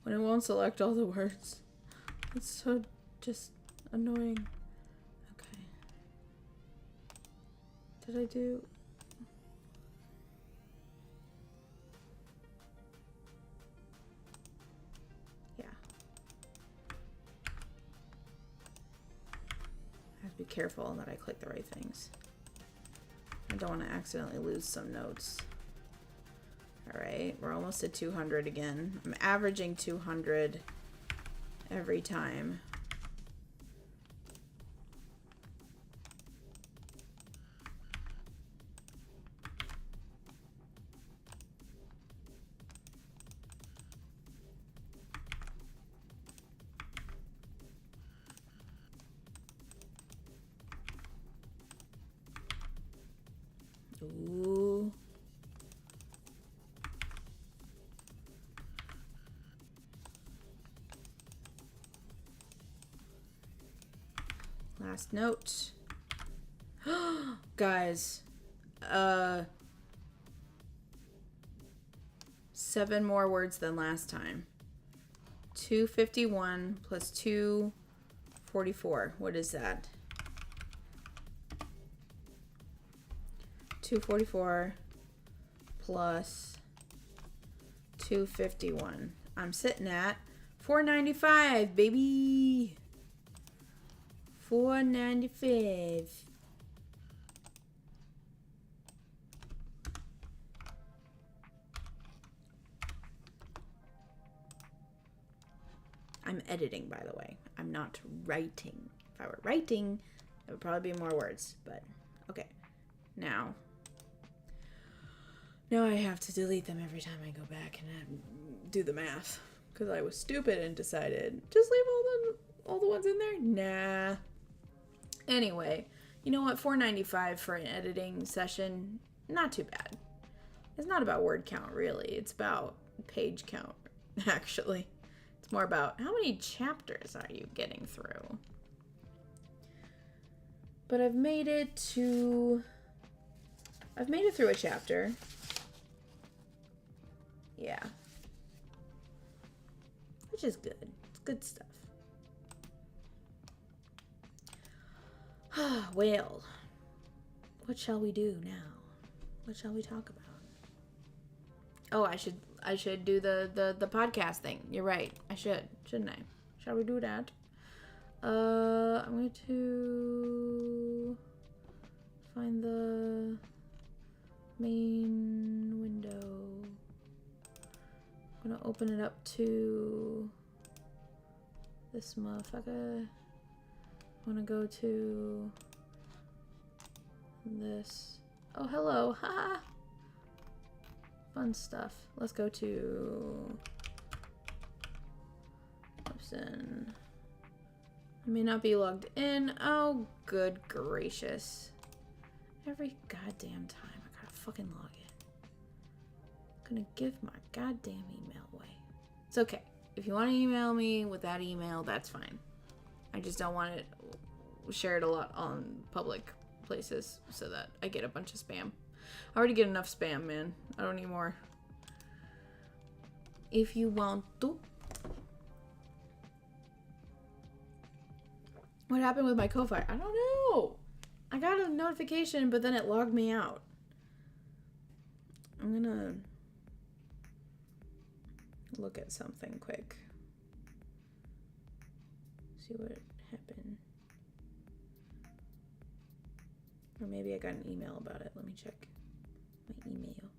[SPEAKER 1] when it won't select all the words. It's so just annoying. Okay. Did I do? Yeah. I have to be careful that I click the right things. I don't want to accidentally lose some notes. All right, we're almost at 200 again. I'm averaging 200 every time. Ooh. Last note. Guys, 7 more words than last time. 251 plus 244. What is that? 244 plus 251. I'm sitting at 495, baby. 495. I'm editing, by the way. I'm not writing. If I were writing, it would probably be more words, but okay. Now I have to delete them every time I go back and do the math because I was stupid and decided just leave all the ones in there. Nah. Anyway, you know what? 495 for an editing session, not too bad. It's not about word count, really. It's about page count, actually. It's more about how many chapters are you getting through. But I've made it through a chapter. Yeah. Which is good. It's good stuff. Well, what shall we do now? What shall we talk about? Oh, I should do the podcast thing. You're right. I should, shouldn't I? Shall we do that? I'm going to find the Main window. I'm gonna open it up to this motherfucker. I wanna go to this. Oh, hello. Ha! Fun stuff. Let's go to Epson. I may not be logged in. Oh, good gracious. Every goddamn time I gotta fucking log in. I'm gonna give my goddamn email away. It's okay. If you want to email me with that email, that's fine. I just don't want it shared a lot on public places so that I get a bunch of spam. I already get enough spam, man. I don't need more. If you want to. What happened with my Ko-Fi? I don't know. I got a notification, but then it logged me out. I'm gonna look at something quick. See what happened. Or maybe I got an email about it. Let me check my email.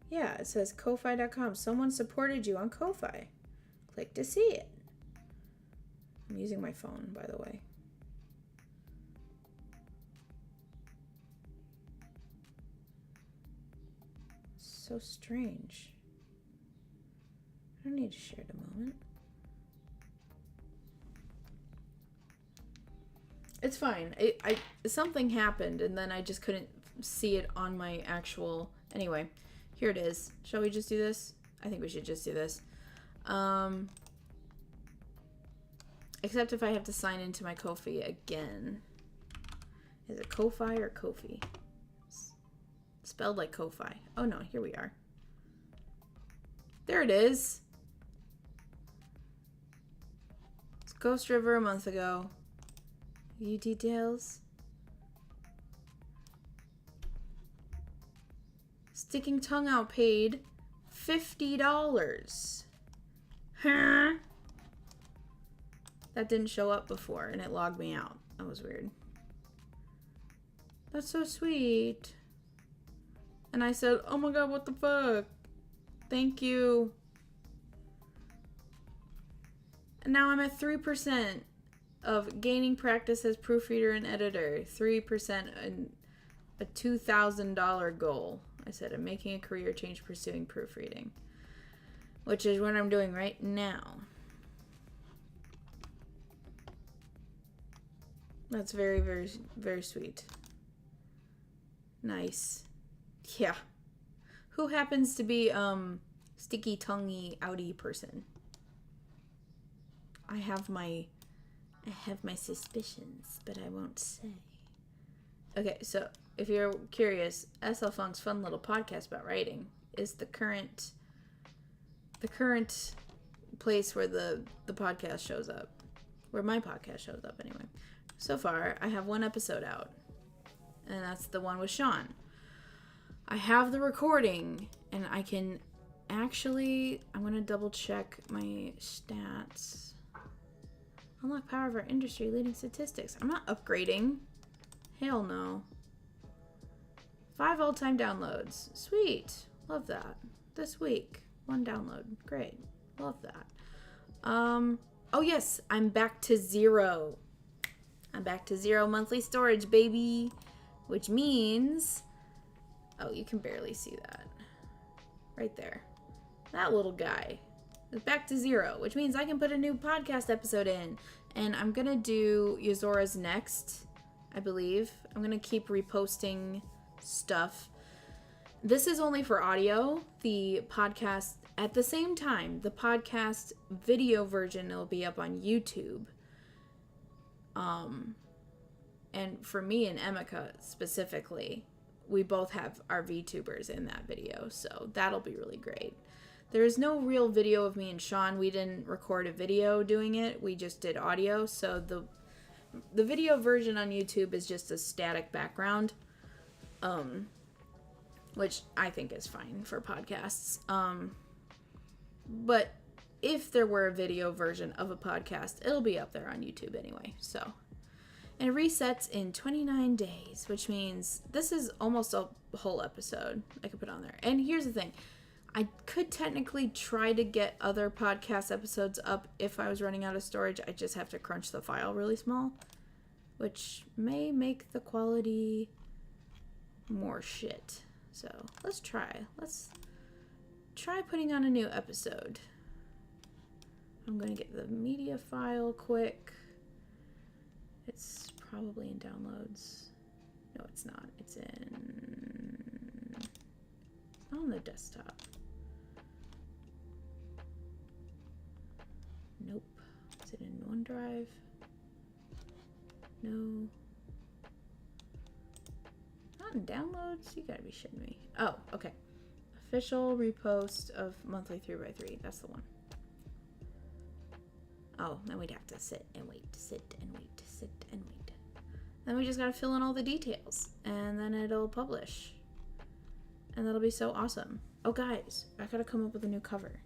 [SPEAKER 1] Yeah, it says Ko-Fi.com. Someone supported you on Ko-Fi. Click to see it. I'm using my phone, by the way. So strange. I don't need to share it a moment. It's fine. Something happened and then I just couldn't see it on my actual... Anyway, here it is. Shall we just do this? I think we should just do this. Except if I have to sign into my Ko-Fi again. Is it Ko-Fi or Ko-Fi? Spelled like Ko-Fi. Oh no, here we are. There it is. It's Ghost River a month ago. View details. Sticking tongue out paid $50. Huh? That didn't show up before and it logged me out. That was weird. That's so sweet. And I said, oh my god, what the fuck? Thank you. And now I'm at 3% of gaining practice as proofreader and editor. 3% and a $2,000 goal. I said, I'm making a career change pursuing proofreading. Which is what I'm doing right now. That's very, very, very sweet. Nice. Yeah. Who happens to be, sticky tonguey outy person? I have my suspicions, but I won't say. Okay, so if you're curious, SL Funk's fun little podcast about writing is the current place where the podcast shows up. Where my podcast shows up anyway. So far, I have one episode out. And that's the one with Sean. I have the recording, and I can actually... I'm going to double check my stats. Unlock power of our industry, leading statistics. I'm not upgrading. Hell no. 5 all-time downloads. Sweet. Love that. This week. 1 download. Great. Love that. Oh yes, I'm back to 0. I'm back to 0 monthly storage, baby. Which means... Oh, you can barely see that. Right there. That little guy is back to 0, which means I can put a new podcast episode in. And I'm going to do Yozora's next, I believe. I'm going to keep reposting stuff. This is only for audio. The podcast, at the same time, the podcast video version will be up on YouTube. And for me and Emeka specifically, we both have our VTubers in that video, so that'll be really great. There is no real video of me and Sean. We didn't record a video doing it. We just did audio, so the video version on YouTube is just a static background, which I think is fine for podcasts. But if there were a video version of a podcast, it'll be up there on YouTube anyway, so... And it resets in 29 days, which means this is almost a whole episode I could put on there. And here's the thing. I could technically try to get other podcast episodes up if I was running out of storage. I just have to crunch the file really small, which may make the quality more shit. So let's try. Let's try putting on a new episode. I'm going to get the media file quick. It's probably in downloads. No, it's not. It's on the desktop. Nope. Is it in OneDrive? No. Not in downloads? You gotta be shitting me. Oh, okay. Official repost of monthly 3x3. That's the one. Oh, then we'd have to sit and wait, sit and wait, sit and wait. Then we just gotta fill in all the details, and then it'll publish. And that'll be so awesome. Oh, guys, I gotta come up with a new cover.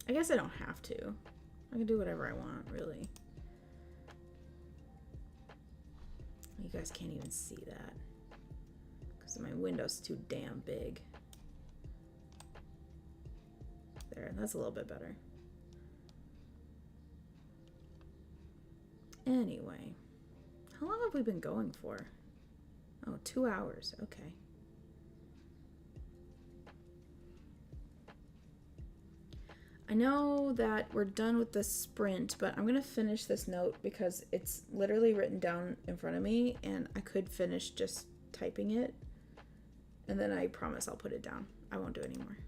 [SPEAKER 1] I guess I don't have to. I can do whatever I want, really. You guys can't even see that because my window's too damn big. There, that's a little bit better. Anyway, how long have we been going for? Oh, 2 hours. Okay. I know that we're done with the sprint, but I'm going to finish this note because it's literally written down in front of me and I could finish just typing it. And then I promise I'll put it down. I won't do it anymore.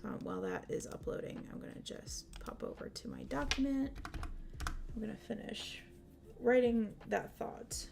[SPEAKER 1] So while that is uploading, I'm going to just pop over to my document. I'm going to finish writing that thought.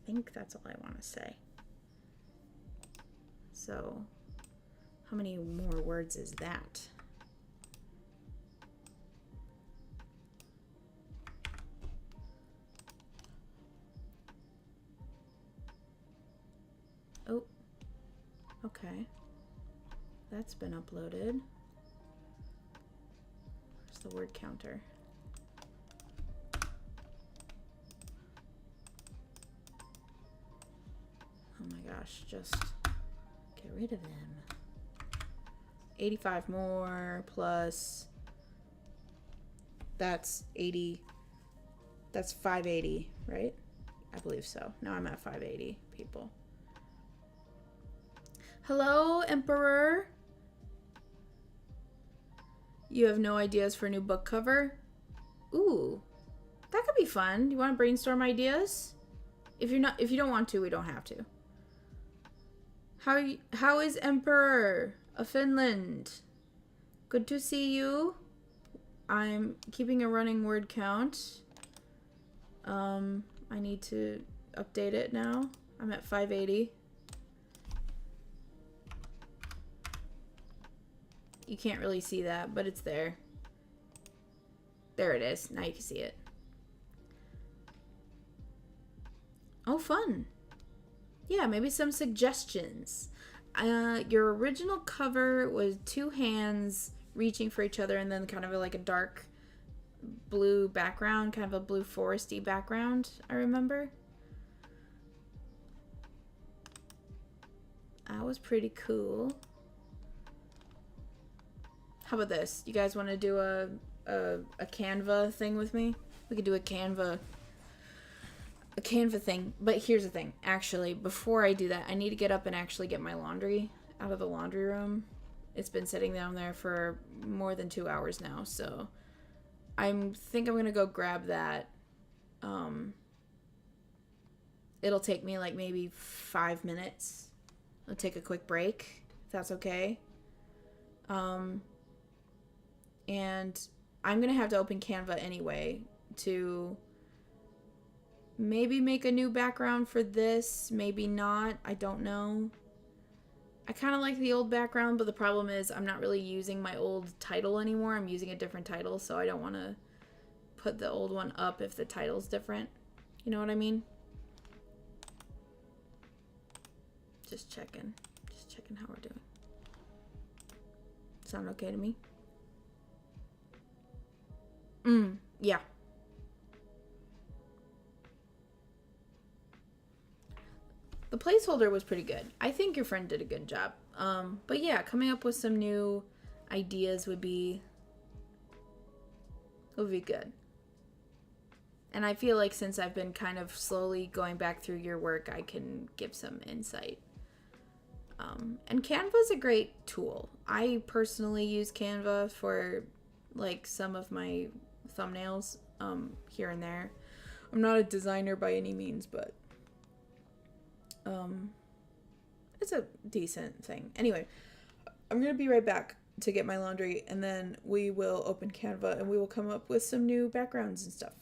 [SPEAKER 1] I think that's all I want to say. So, how many more words is that? Oh, okay. That's been uploaded. Where's the word counter? gosh, just get rid of them. 85 more plus that's 80. That's 580, right? I believe so. Now I'm at 580 people. Hello, Emperor. You have no ideas for a new book cover? Ooh, that could be fun. You want to brainstorm ideas? If you don't want to, we don't have to. How is Emperor of Finland? Good to see you. I'm keeping a running word count. I need to update it now. I'm at 580. You can't really see that, but it's there. There it is. Now you can see it. Oh, fun. Yeah, maybe some suggestions. Your original cover was two hands reaching for each other and then kind of like a dark blue background, kind of a blue foresty background, I remember. That was pretty cool. How about this? You guys want to do a Canva thing with me? We could do a Canva thing. But here's the thing. Actually, before I do that, I need to get up and actually get my laundry out of the laundry room. It's been sitting down there for more than 2 hours now, so I think I'm gonna go grab that. It'll take me like maybe 5 minutes. I'll take a quick break, if that's okay. And I'm gonna have to open Canva anyway to maybe make a new background for this, maybe not, I don't know. I kind of like the old background, but the problem is I'm not really using my old title anymore. I'm using a different title, so I don't want to put the old one up if the title's different. You know what I mean? Just checking how we're doing. Sound okay to me? Yeah. The placeholder was pretty good. I think your friend did a good job. But yeah, coming up with some new ideas would be good. And I feel like since I've been kind of slowly going back through your work, I can give some insight. And Canva's a great tool. I personally use Canva for like some of my thumbnails here and there. I'm not a designer by any means, but it's a decent thing. Anyway, I'm gonna be right back to get my laundry, and then we will open Canva and we will come up with some new backgrounds and stuff.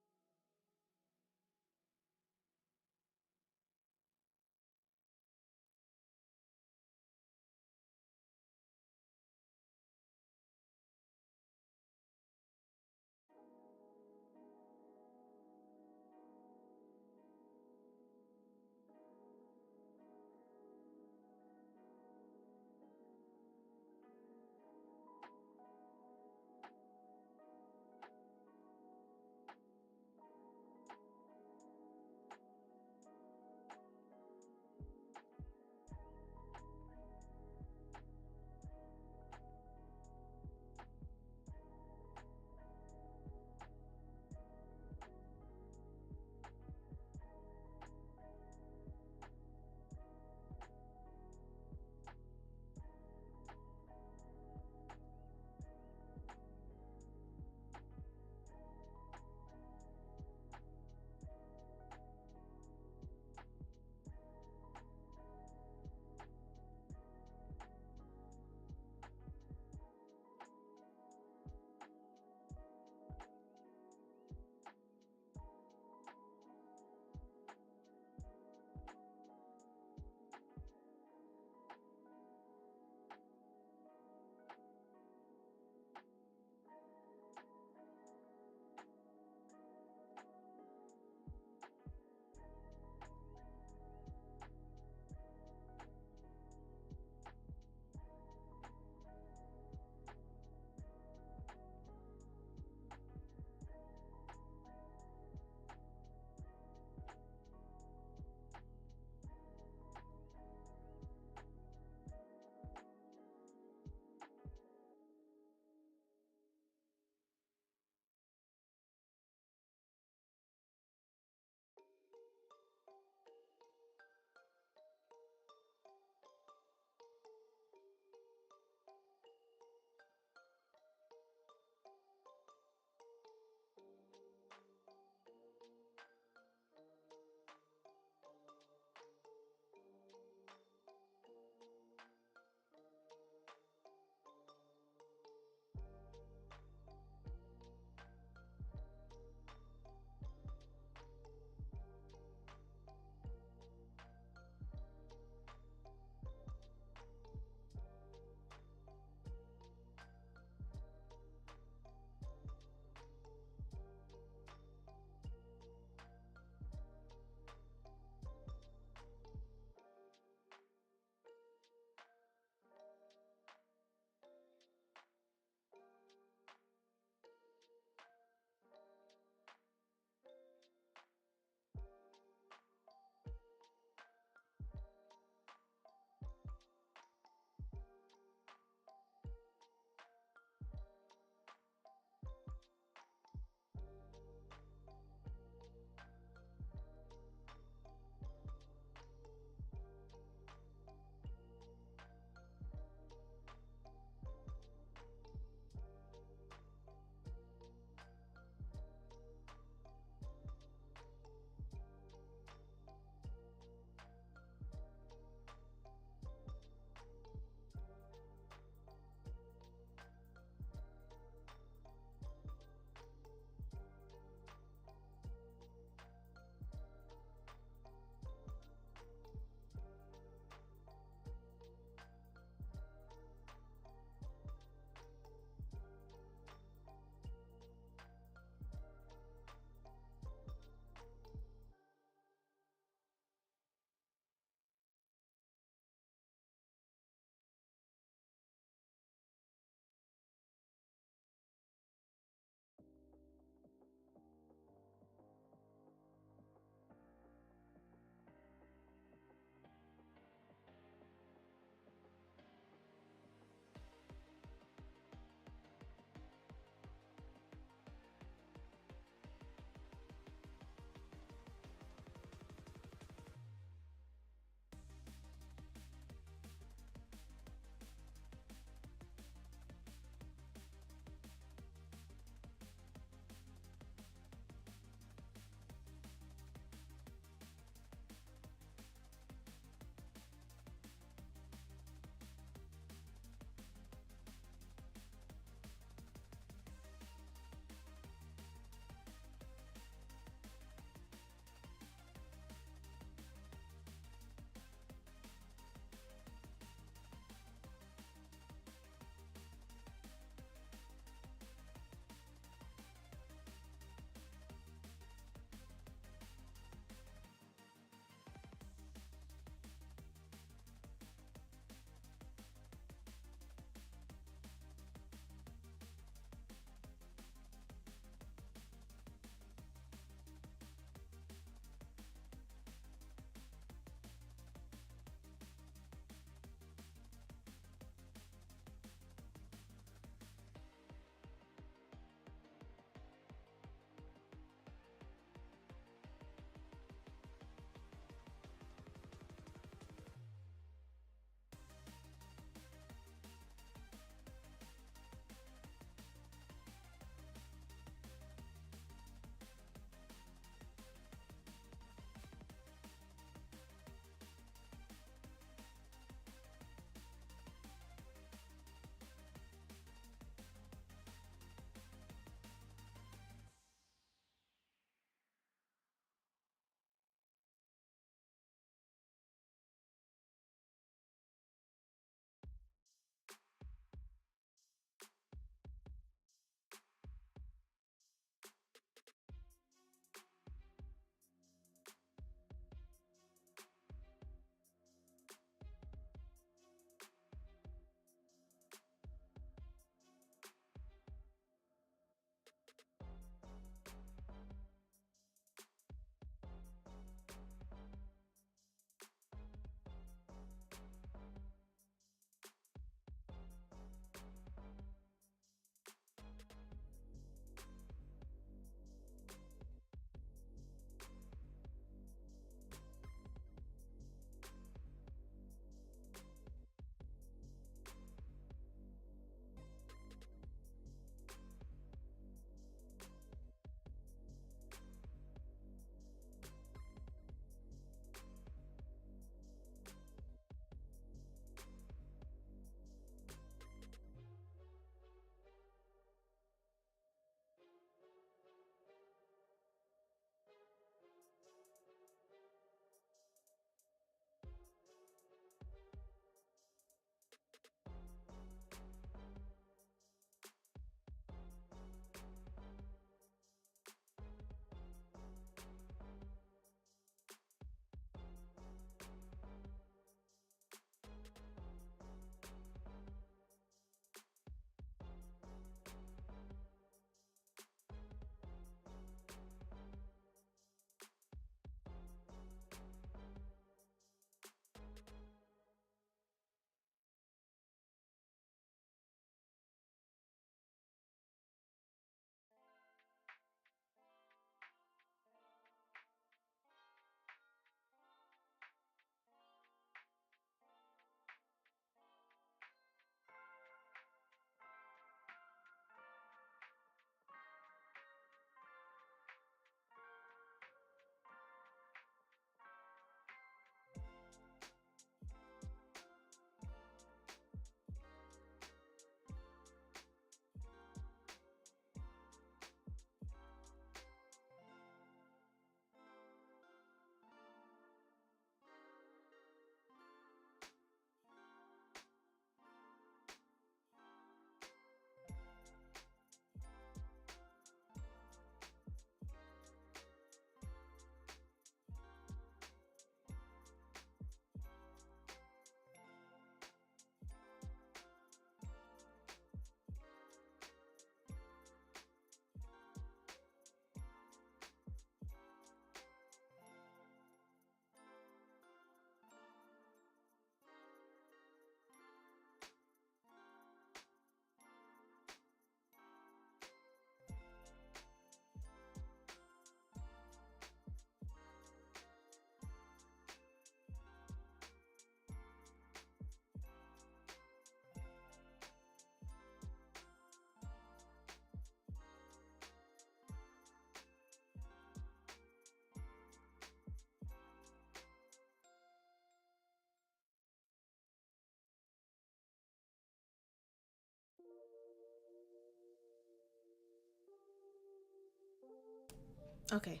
[SPEAKER 1] Okay.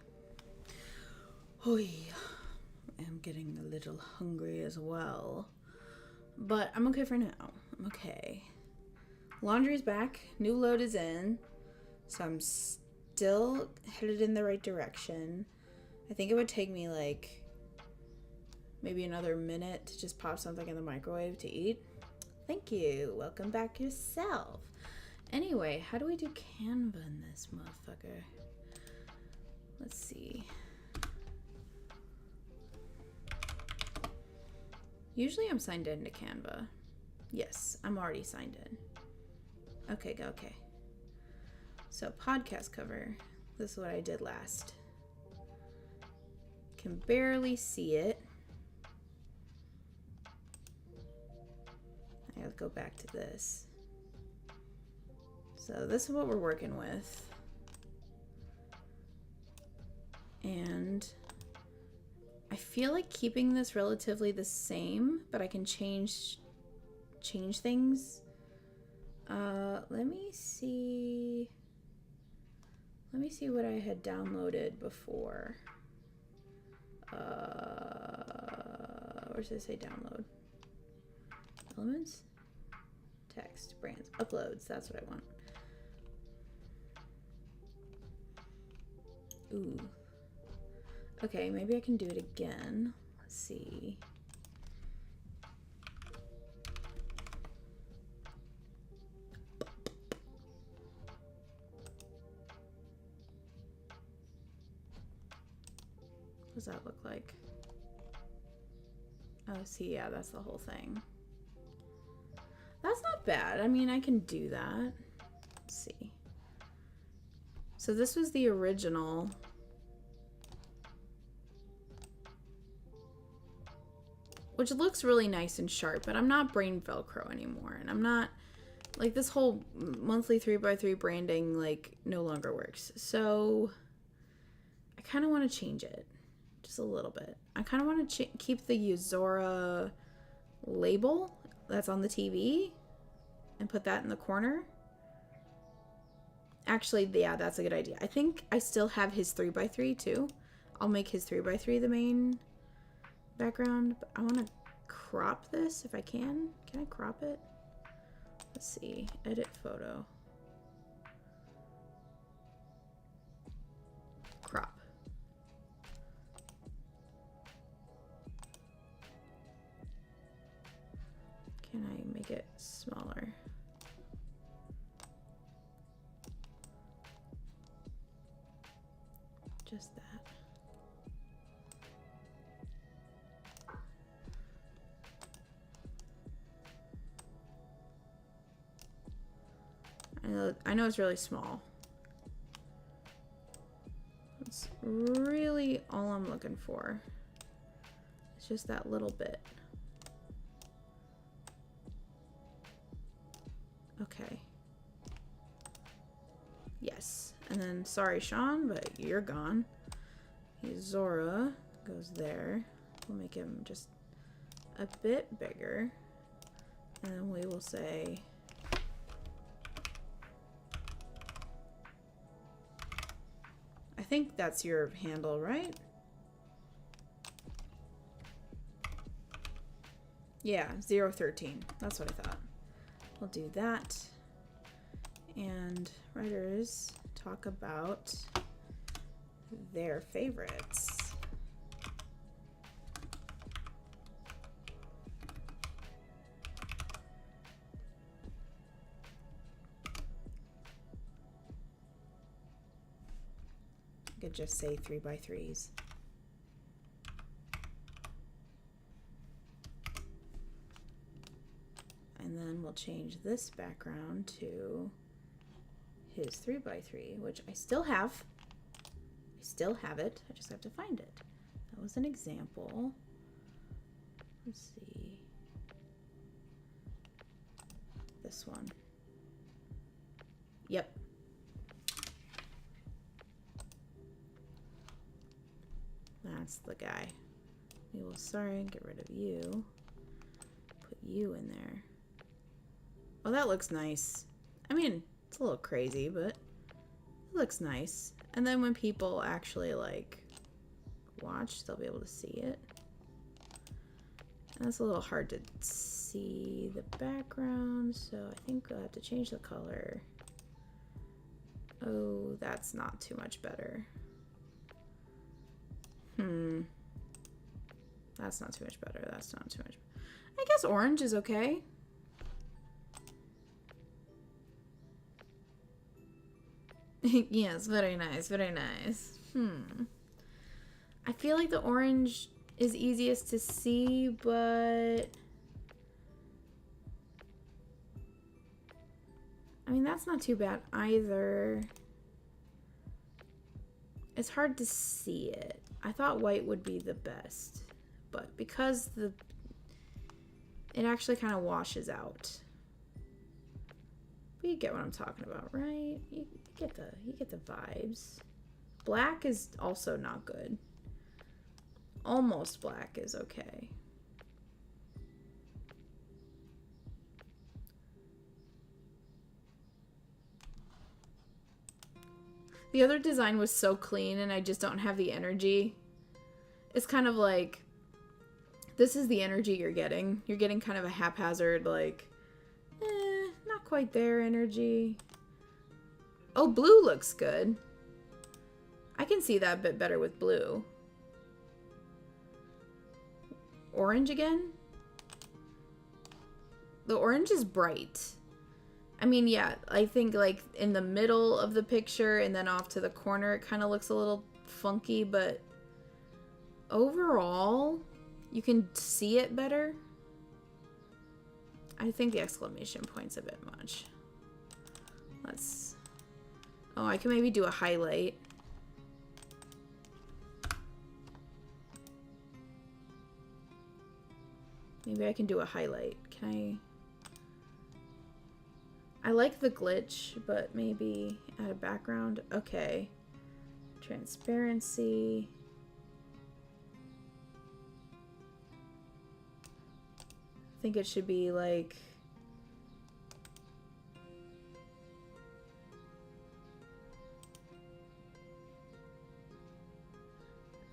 [SPEAKER 1] Oy. I'm getting a little hungry as well. But I'm okay for now. I'm okay. Laundry's back. New load is in. So I'm still headed in the right direction. I think it would take me like maybe another minute to just pop something in the microwave to eat. Thank you. Welcome back yourself. Anyway, how do we do Canva in this motherfucker? Let's see. Usually I'm signed in to Canva. Yes, I'm already signed in. Okay, okay. So podcast cover. This is what I did last. Can barely see it. I gotta go back to this. So this is what we're working with. And I feel like keeping this relatively the same, but I can change things. Let me see what I had downloaded before. Where does it say download? Elements? Text, brands, uploads, that's what I want. Ooh. Okay, maybe I can do it again. Let's see. What does that look like? Oh, see, yeah, that's the whole thing. That's not bad. I mean, I can do that. Let's see. So this was the original. Which looks really nice and sharp, but I'm not brain Velcro anymore. And I'm not, like, this whole monthly 3x3 branding, like, no longer works. So I kind of want to change it. Just a little bit. I kind of want to keep the Uzora label that's on the TV and put that in the corner. Actually, yeah, that's a good idea. I think I still have his 3x3 too. I'll make his 3x3 the main background, but I want to crop this if I can. Can I crop it? Let's see. Edit photo. Crop. Can I make it smaller? Just that. I know it's really small. It's really all I'm looking for. It's just that little bit. Okay. Yes. And then, sorry, Sean, but you're gone. Zora goes there. We'll make him just a bit bigger. And then we will say... I think that's your handle, right? Yeah, 013. That's what I thought. We'll do that. And writers talk about their favorites. I could just say 3x3s. And then we'll change this background to his 3x3, which I still have. I still have it. I just have to find it. That was an example. Let's see. This one. Yep. That's the guy. We will, sorry, get rid of you. Put you in there. Oh, that looks nice. I mean, it's a little crazy, but it It looks nice. And then when people actually like watch, they'll be able to see it. And that's a little hard to see the background, so I think I'll have to change the color. Oh, that's not too much better. That's not too much better. That's not too much. I guess orange is okay. Yes, very nice, very nice. I feel like the orange is easiest to see, but I mean, that's not too bad either. It's hard to see it. I thought white would be the best, but because it actually kind of washes out. But you get what I'm talking about, right? You get the vibes. Black is also not good. Almost black is okay. The other design was so clean and I just don't have the energy. It's kind of like, this is the energy you're getting. You're getting kind of a haphazard, like, not quite there energy. Oh, blue looks good. I can see that a bit better with blue. Orange again? The orange is bright. I mean, yeah, I think like in the middle of the picture and then off to the corner, it kind of looks a little funky, but overall, you can see it better. I think the exclamation point's a bit much. Oh, I can maybe do a highlight. Maybe I can do a highlight. Can I like the glitch, but maybe add a background. Okay. Transparency. I think it should be like...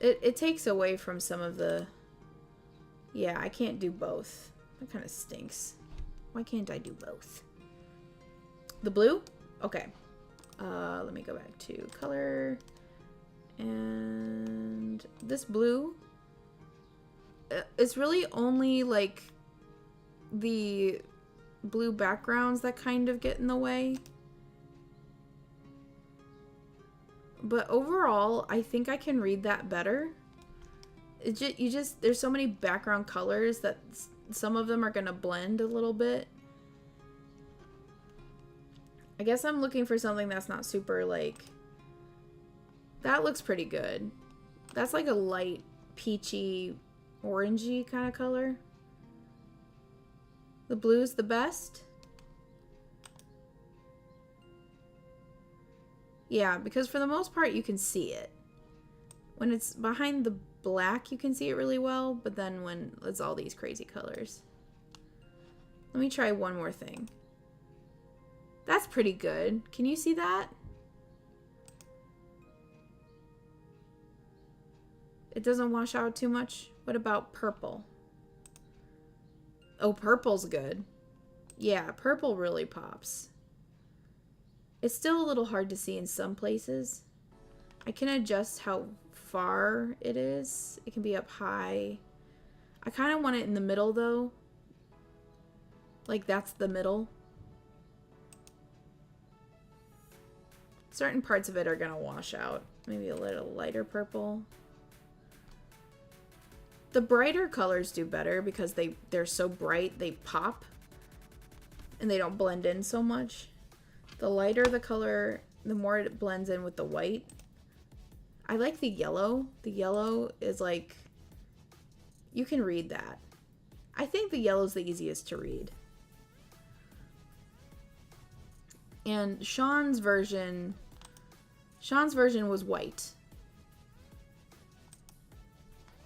[SPEAKER 1] It takes away from some of the... Yeah, I can't do both. That kind of stinks. Why can't I do both? The blue? Okay. Let me go back to color. And this blue, it's really only like the blue backgrounds that kind of get in the way. But overall, I think I can read that better. There's so many background colors that some of them are gonna blend a little bit. I guess I'm looking for something that's not super like... That looks pretty good. That's like a light, peachy, orangey kind of color. The blue's the best. Yeah, because for the most part you can see it. When it's behind the black, you can see it really well, but then when it's all these crazy colors. Let me try one more thing. That's pretty good. Can you see that? It doesn't wash out too much. What about purple? Oh, purple's good. Yeah, purple really pops. It's still a little hard to see in some places. I can adjust how far it is. It can be up high. I kind of want it in the middle though. Like that's the middle. Certain parts of it are gonna wash out. Maybe a little lighter purple. The brighter colors do better because they're so bright they pop and they don't blend in so much. The lighter the color, the more it blends in with the white. I like the yellow. The yellow is like, you can read that. I think the yellow is the easiest to read. And Sean's version was white.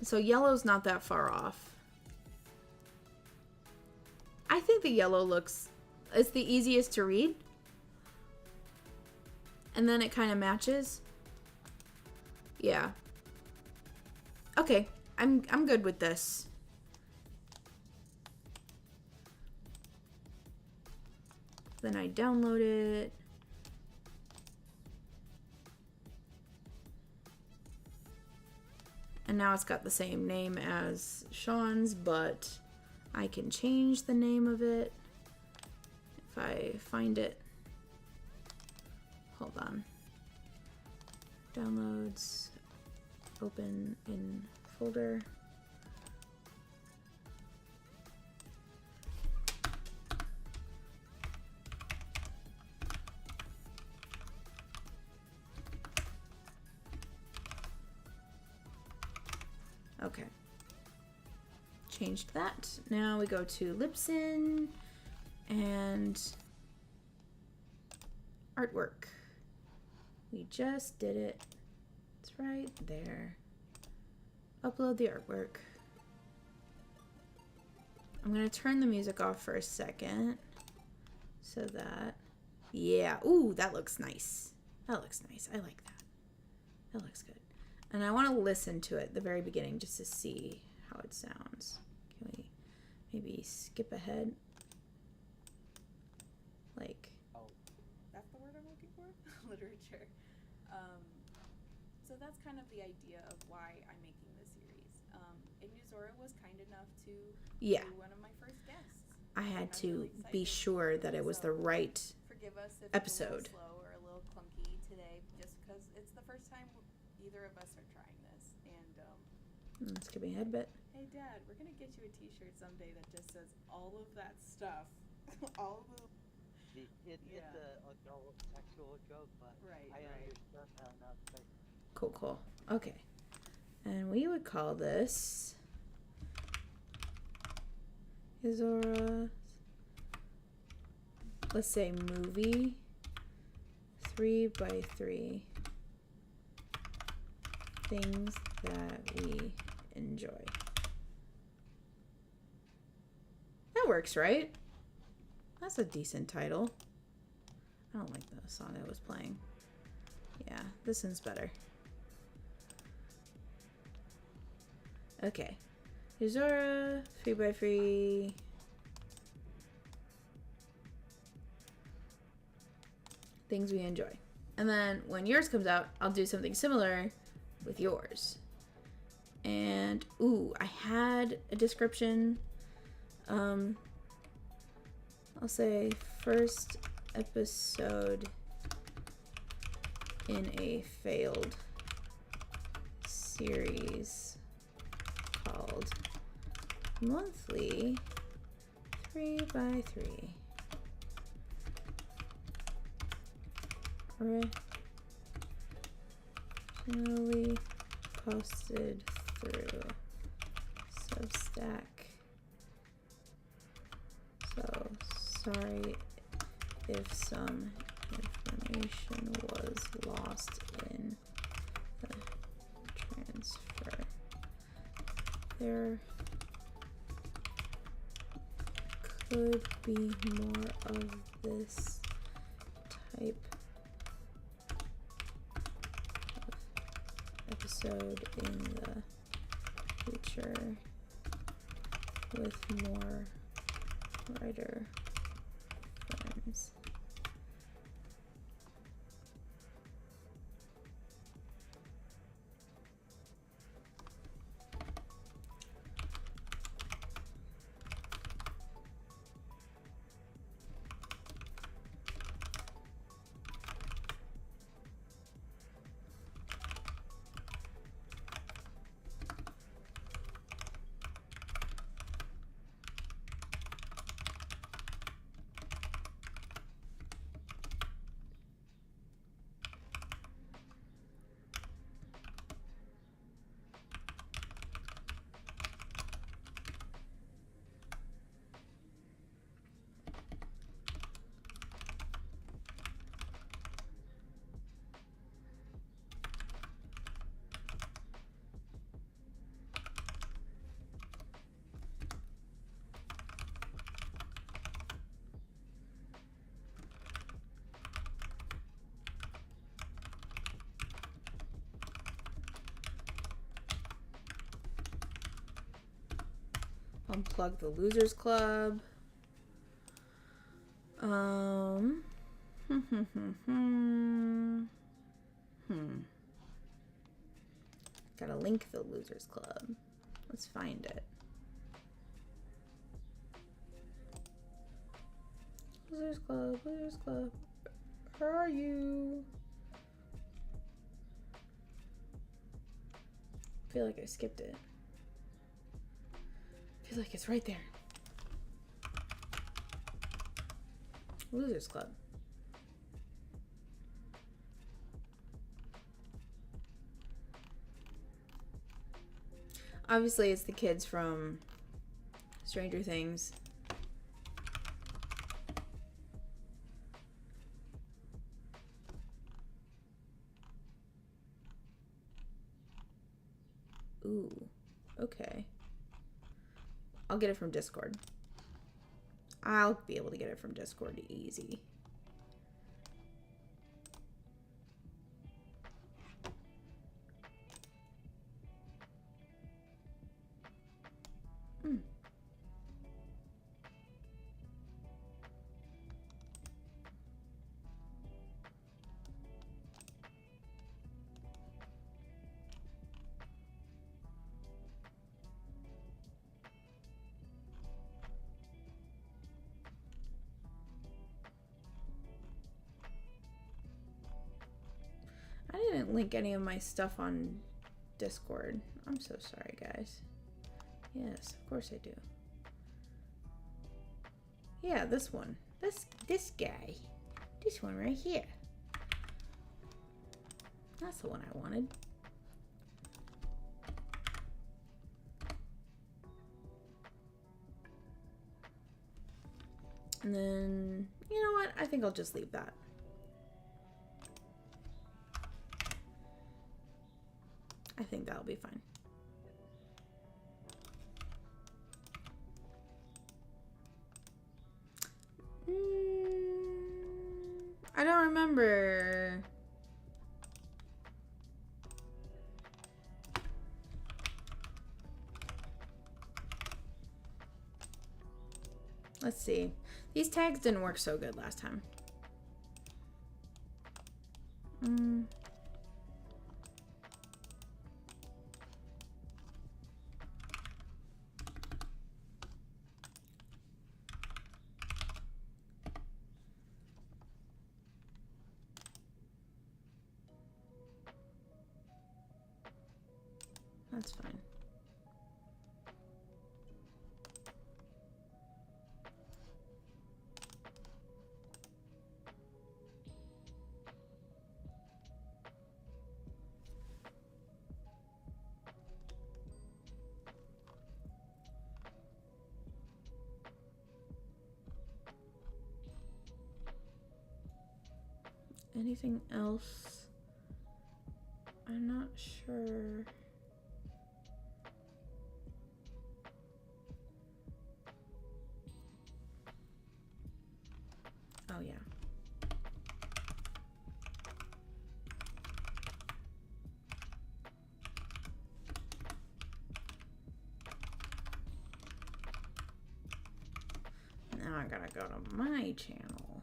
[SPEAKER 1] So yellow's not that far off. I think the yellow it's the easiest to read. and then it kind of matches. Yeah. Okay, I'm good with this. Then I download it. And now it's got the same name as Sean's, but I can change the name of it if I find it. Hold on. Downloads, open in folder. Okay. Changed that. Now we go to Libsyn and artwork. We just did it. It's right there. Upload the artwork. I'm gonna turn the music off for a second so that, yeah, ooh, that looks nice. That looks nice. I like that. That looks good. And I want to listen to it at the very beginning just to see how it sounds. Can we maybe skip ahead? Like,
[SPEAKER 2] oh, that's the word I'm looking for? Literature. So that's kind of the idea of why I'm making this series. And Yuzora was kind enough to be one of my first guests.
[SPEAKER 1] I had to be sure that it was the right
[SPEAKER 2] forgive us if
[SPEAKER 1] episode.
[SPEAKER 2] It's a little slow or a little clunky today, just because it's the first time either of us are trying this. And
[SPEAKER 1] let's give me a headbit.
[SPEAKER 2] Hey Dad, we're gonna get you a T-shirt someday that just says all of that stuff. All of the
[SPEAKER 3] It's a adult sexual joke, but
[SPEAKER 2] right,
[SPEAKER 3] I understand how not to.
[SPEAKER 1] Cool. Okay. And we would call this Yuzora, let's say movie 3x3 things that we enjoy. That works, right? That's a decent title. I don't like the song I was playing. Yeah, this one's better. Okay. Yuzora, 3x3. Things we enjoy. And then when yours comes out, I'll do something similar with yours. And, ooh, I had a description. I'll say first episode in a failed series called Monthly 3x3. Originally posted through Substack. So sorry if some information was lost in the transfer. There could be more of this type of episode in the future with more writer friends. Unplug the Losers Club. Gotta link the Losers Club. Let's find it. Losers Club, Losers Club. Where are you? I feel like I skipped it. I feel like it's right there. Losers Club. Obviously, it's the kids from Stranger Things. Ooh, okay. I'll get it from Discord. I'll be able to get it from Discord easy. I didn't link any of my stuff on Discord. I'm so sorry, guys. Yes, of course I do. Yeah, this one. This guy. This one right here. That's the one I wanted. And then, you know what? I think I'll just leave that. I think that'll be fine. I don't remember. Let's see. These tags didn't work so good last time. That's fine. Anything else? I'm not sure. Oh, yeah. Now I gotta go to my channel.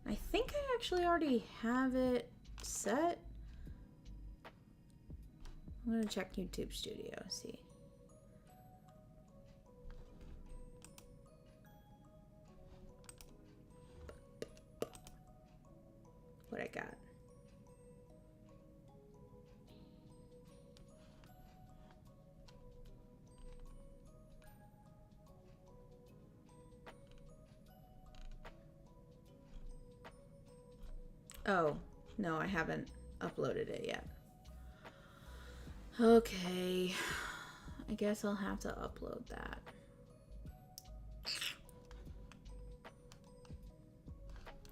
[SPEAKER 1] I think I actually already have it set. I'm gonna check YouTube Studio, see. What I got. Oh, no, I haven't uploaded it yet. Okay. I guess I'll have to upload that.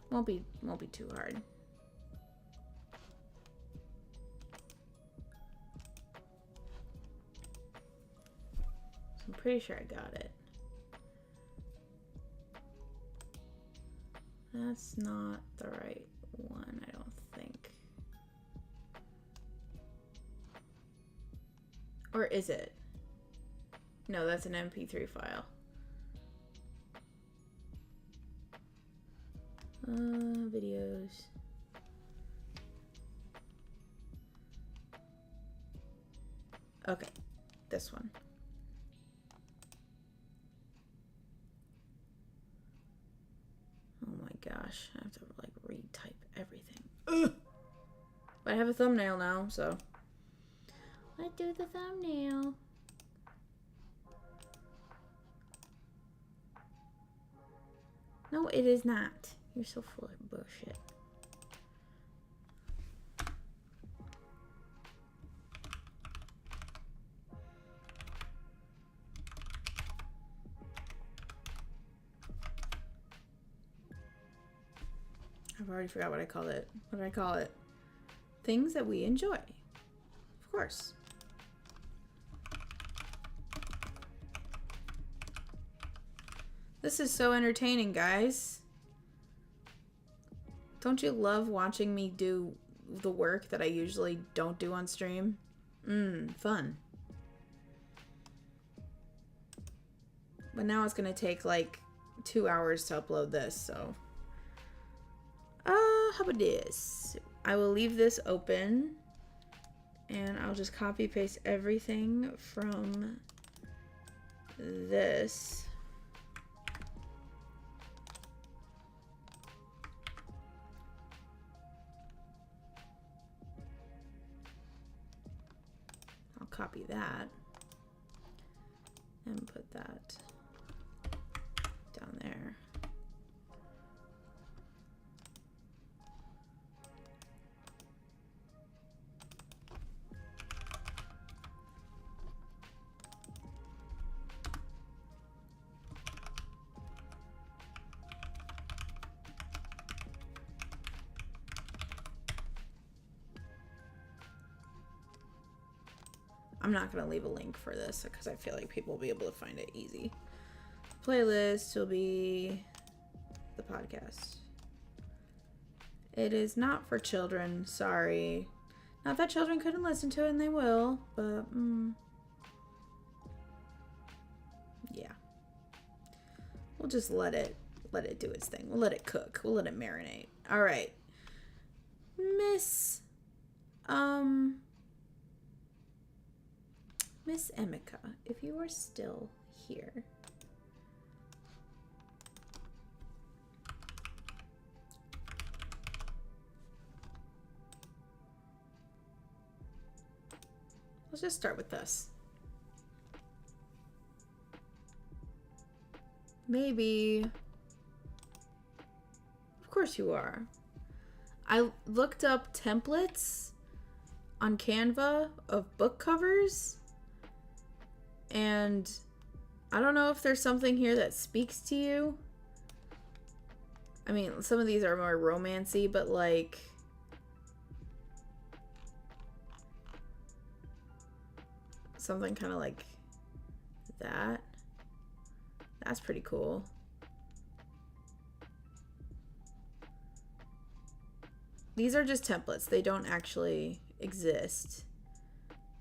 [SPEAKER 1] Won't be too hard. I'm pretty sure I got it. That's not the right one, I don't think. Or is it? No, that's an MP3 file. Videos. Okay, this one. Oh my gosh, I have to like retype everything. Ugh. But I have a thumbnail now, so let's do the thumbnail. No, it is not. You're so full of bullshit. I've already forgot what I called it. What did I call it? Things that we enjoy. Of course. This is so entertaining, guys. Don't you love watching me do the work that I usually don't do on stream? Fun. But now it's gonna take like 2 hours to upload this, so. How about this? I will leave this open and I'll just copy paste everything from this. I'll copy that and put that down there. I'm not going to leave a link for this because I feel like people will be able to find it easy. Playlist will be the podcast. It is not for children, sorry. Not that children couldn't listen to it, and they will, but yeah. We'll just let it do its thing. We'll let it cook. We'll let it marinate. All right. Miss Emika, if you are still here. Let's just start with this. Maybe. Of course you are. I looked up templates on Canva of book covers. And I don't know if there's something here that speaks to you. I mean, some of these are more romancy, but like something kind of like that. That's pretty cool. These are just templates. They don't actually exist.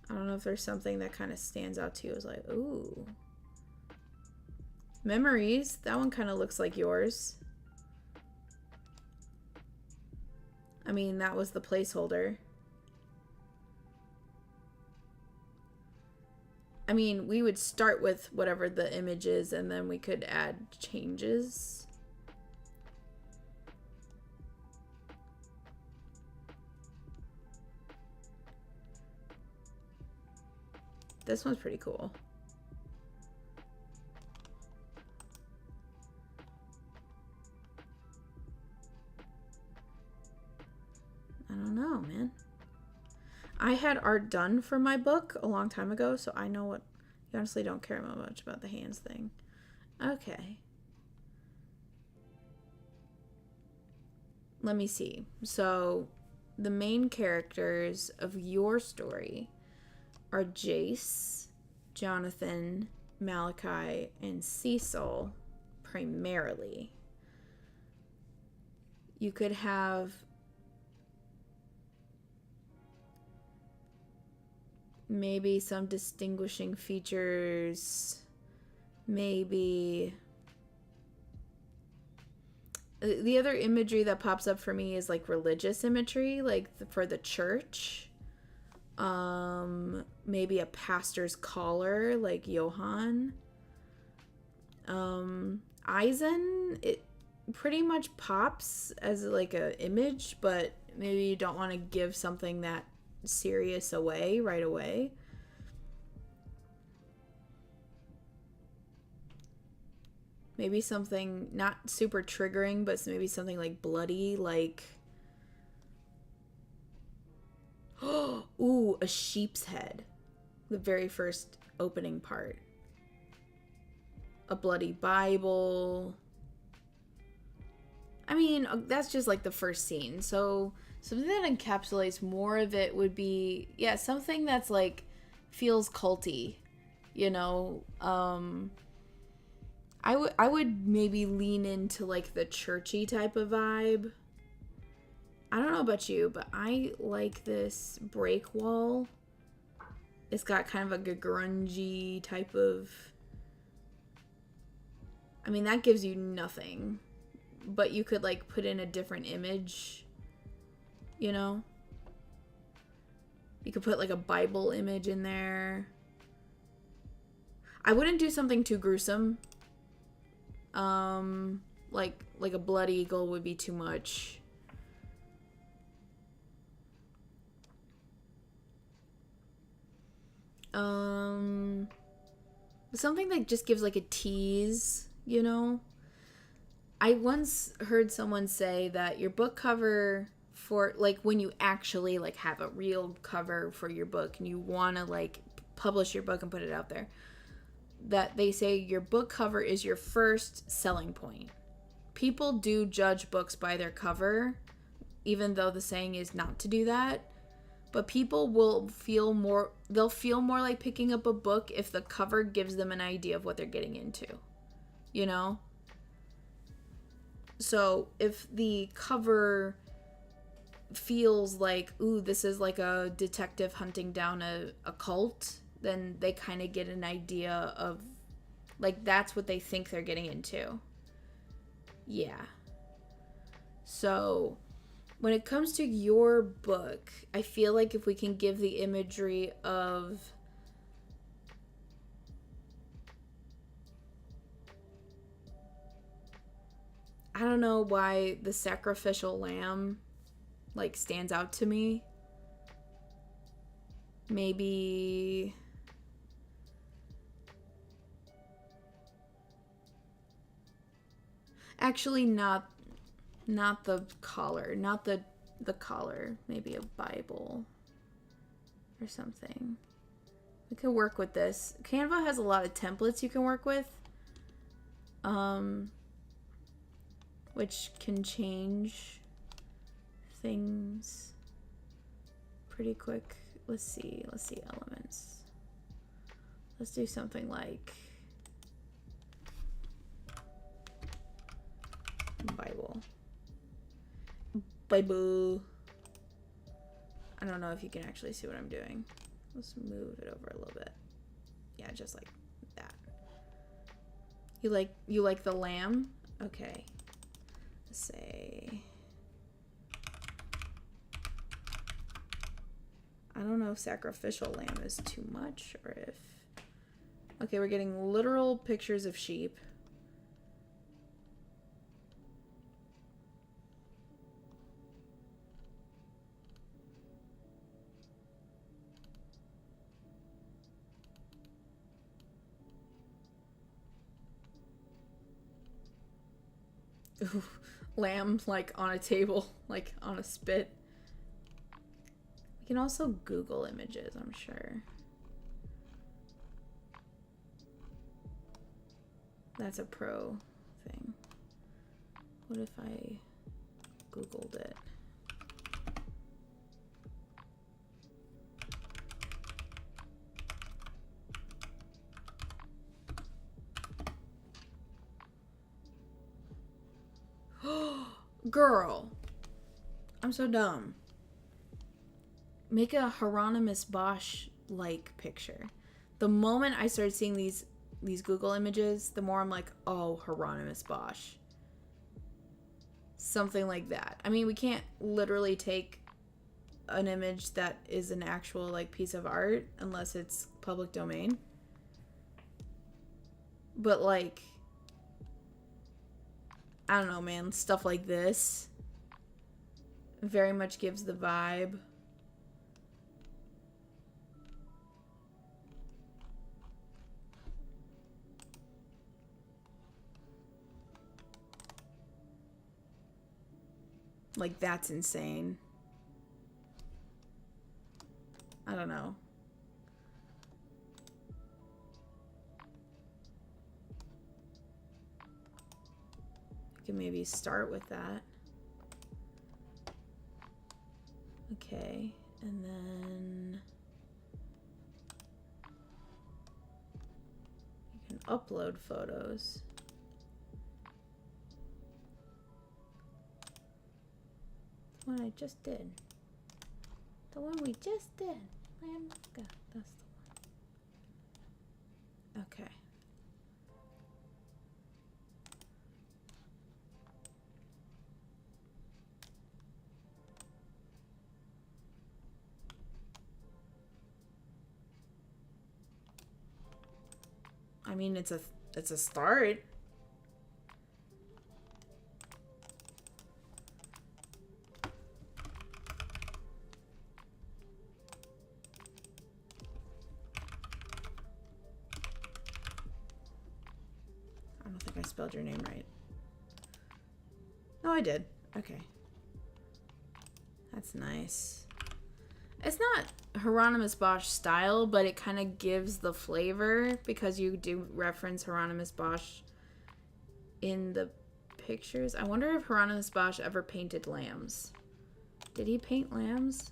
[SPEAKER 1] I don't know if there's something that kind of stands out to you as like, ooh. Memories. That one kind of looks like yours. I mean, that was the placeholder. I mean, we would start with whatever the image is and then we could add changes. This one's pretty cool. I don't know, man. I had art done for my book a long time ago, so I know what... You honestly don't care much about the hands thing. Okay. Let me see. So, the main characters of your story are Jace, Jonathan, Malachi, and Cecil, primarily. You could have maybe some distinguishing features, maybe... The other imagery that pops up for me is like religious imagery, like for the church. Maybe a pastor's collar, like Johann. Eisen, it pretty much pops as like an image, but maybe you don't want to give something that serious away right away. Maybe something not super triggering, but maybe something like bloody, like... Ooh, a sheep's head. The very first opening part. A bloody Bible. I mean, that's just like the first scene. So something that encapsulates more of it would be, yeah, something that's like feels culty, you know. I would maybe lean into like the churchy type of vibe. I don't know about you, but I like this break wall. It's got kind of like a grungy type of... I mean, that gives you nothing. But you could like put in a different image, you know? You could put like a Bible image in there. I wouldn't do something too gruesome. Like a blood eagle would be too much. Something that just gives like a tease, you know? I once heard someone say that your book cover for, like, when you actually like have a real cover for your book and you want to like publish your book and put it out there, that they say your book cover is your first selling point. People do judge books by their cover, even though the saying is not to do that. But people will feel more like picking up a book if the cover gives them an idea of what they're getting into, you know? So if the cover feels like, ooh, this is like a detective hunting down a cult, then they kind of get an idea of, like, that's what they think they're getting into. Yeah. So when it comes to your book, I feel like if we can give the imagery of... I don't know why the sacrificial lamb, like, stands out to me. Maybe... Actually, not the collar. Not the collar. Maybe a Bible or something. We could work with this. Canva has a lot of templates you can work with. Which can change things pretty quick. Let's see elements. Let's do something like Bible. I don't know if you can actually see what I'm doing. Let's move it over a little bit. Yeah, just like that. You like the lamb? Okay. Let's say, I don't know if sacrificial lamb is too much or if... Okay, we're getting literal pictures of sheep. Ooh, lamb, like, on a table, like, on a spit. We can also Google images, I'm sure. That's a pro thing. What if I Googled it? Girl, I'm so dumb. Make a Hieronymus Bosch like picture. The moment I started seeing these Google images, the more I'm like, oh, Hieronymus Bosch. Something like that. I mean, we can't literally take an image that is an actual like piece of art unless it's public domain. But like, I don't know, man, stuff like this very much gives the vibe. Like, that's insane. I don't know. You can maybe start with that. Okay, and then you can upload photos. The one I just did. The one we just did. Lamka. That's the one. Okay. I mean, it's a start. I don't think I spelled your name right. No, I did. Okay. That's nice. It's not Hieronymus Bosch style, but it kind of gives the flavor because you do reference Hieronymus Bosch in the pictures. I wonder if Hieronymus Bosch ever painted lambs. Did he paint lambs?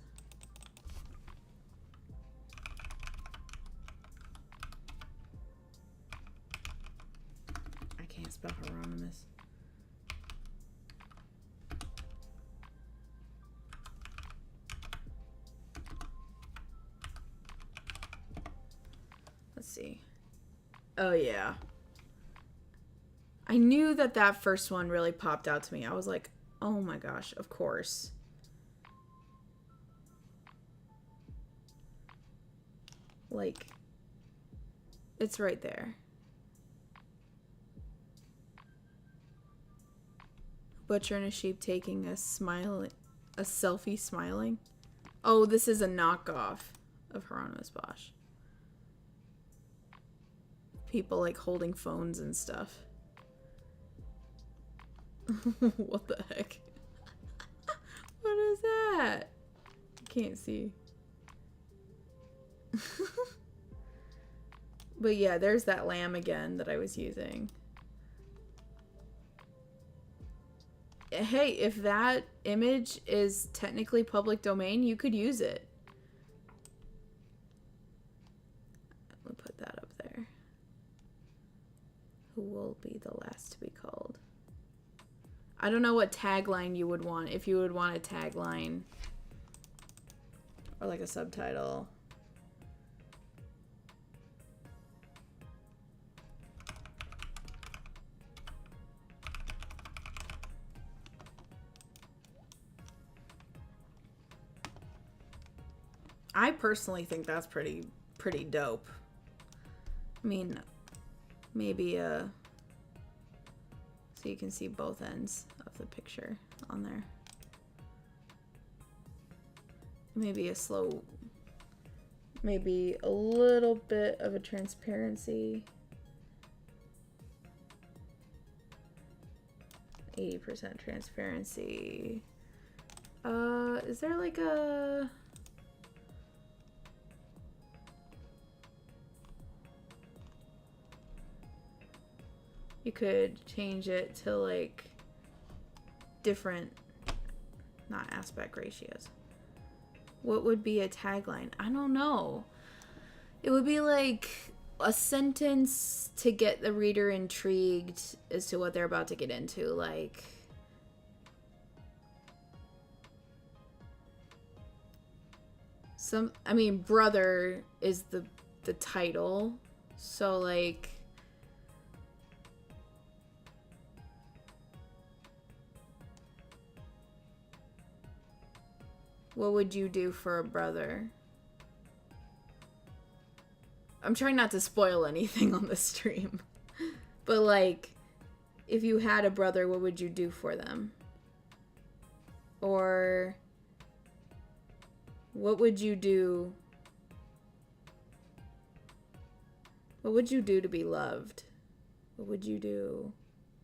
[SPEAKER 1] I can't spell Hieronymus. Let's see. Oh, yeah. I knew that first one really popped out to me. I was like, oh my gosh, of course. Like, it's right there. Butcher and a sheep taking a selfie smiling. Oh, this is a knockoff of Hieronymus Bosch. People like holding phones and stuff. What the heck? What is that? Can't see. But yeah, there's that lamb again that I was using. Hey, if that image is technically public domain, you could use it. We'll put that up there. Who will be the last to be called? I don't know what tagline you would want. If you would want a tagline or like a subtitle. I personally think that's pretty dope. I mean, maybe so you can see both ends of the picture on there. Maybe maybe a little bit of a transparency. 80% transparency. Is there like a... You could change it to like different, not aspect ratios. What would be a tagline? I don't know. It would be like a sentence to get the reader intrigued as to what they're about to get into. Like, I mean, brother is the title. So, like... What would you do for a brother? I'm trying not to spoil anything on the stream. But, like, if you had a brother, what would you do for them? Or... What would you do? What would you do to be loved? What would you do?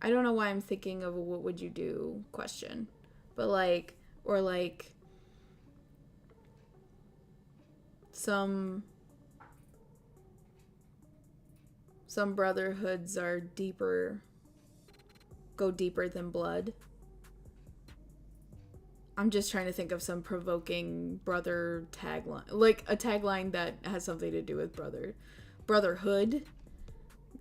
[SPEAKER 1] I don't know why I'm thinking of a what would you do question. But like, or like some brotherhoods are deeper, go deeper than blood. I'm just trying to think of some provoking brother tagline. Like a tagline that has something to do with brotherhood.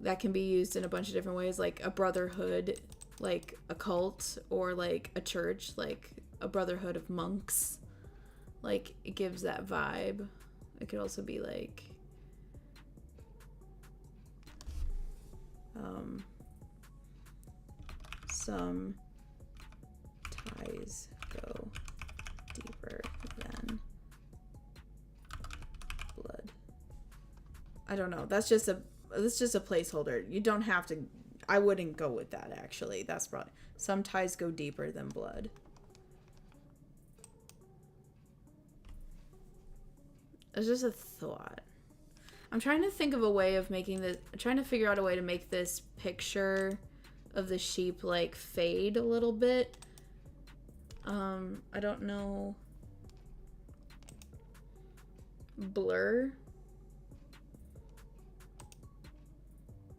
[SPEAKER 1] That can be used in a bunch of different ways. Like a brotherhood, like a cult, or like a church, like a brotherhood of monks. Like it gives that vibe. It could also be like... some ties go deeper than blood. I don't know. That's just a placeholder. You don't have to. I wouldn't go with that, actually. That's probably... Some ties go deeper than blood. It's just a thought. I'm trying to think of a way of making this... I'm trying to figure out a way to make this picture of the sheep, like, fade a little bit. I don't know. Blur.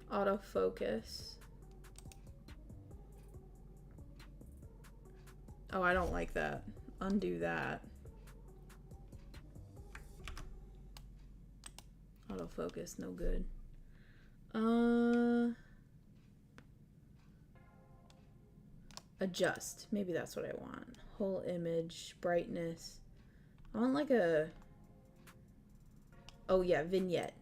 [SPEAKER 1] Autofocus. Oh, I don't like that. Undo that. Autofocus, no good. Adjust. Maybe that's what I want. Whole image, brightness. I want like a... Oh yeah, vignette.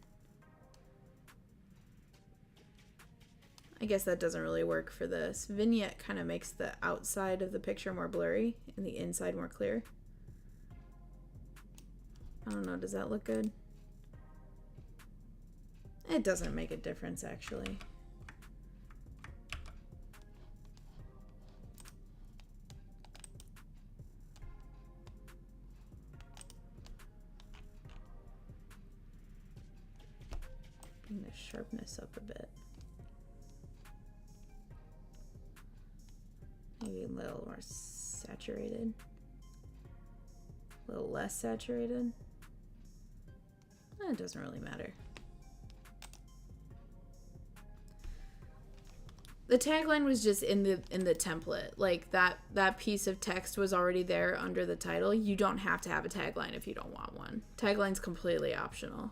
[SPEAKER 1] I guess that doesn't really work for this. Vignette kind of makes the outside of the picture more blurry and the inside more clear. I don't know, does that look good? It doesn't make a difference, actually. Bring the sharpness up a bit. Maybe a little more saturated. A little less saturated. It doesn't really matter. The tagline was just in the template. Like that piece of text was already there under the title. You don't have to have a tagline if you don't want one. Tagline's completely optional.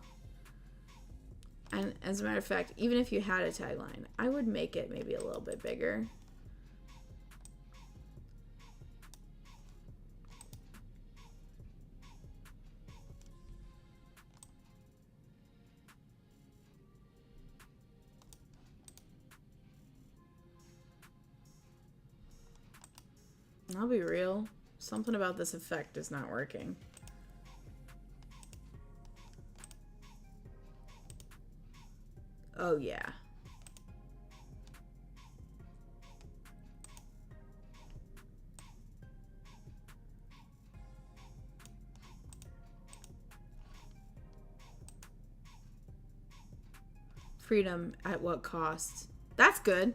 [SPEAKER 1] And as a matter of fact, even if you had a tagline, I would make it maybe a little bit bigger. I'll be real. Something about this effect is not working. Oh, yeah. Freedom at what cost? That's good.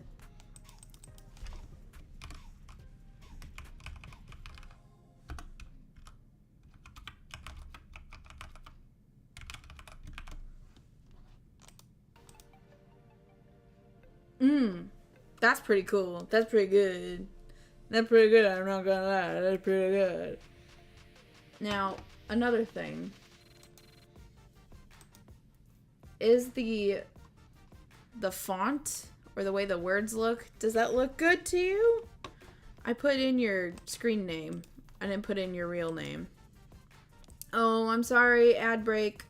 [SPEAKER 1] That's pretty cool. That's pretty good. That's pretty good, I'm not gonna lie. That's pretty good. Now, another thing. Is the font, or the way the words look, does that look good to you? I put in your screen name. I didn't put in your real name. Oh, I'm sorry. Ad break.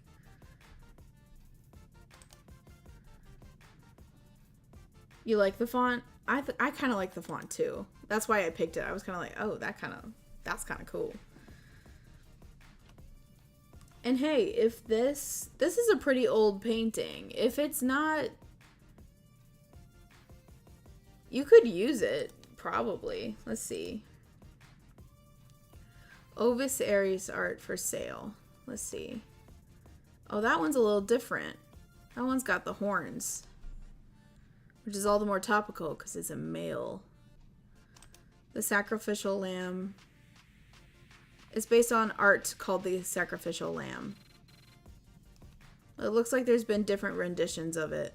[SPEAKER 1] You like the font? I kind of like the font too. That's why I picked it. I was kind of like, oh, that's kind of cool. And hey, if this is a pretty old painting. If it's not, you could use it probably. Let's see. Ovis Aries art for sale. Let's see. Oh, that one's a little different. That one's got the horns, which is all the more topical because it's a male. The Sacrificial Lamb. It's based on art called the Sacrificial Lamb. It looks like there's been different renditions of it.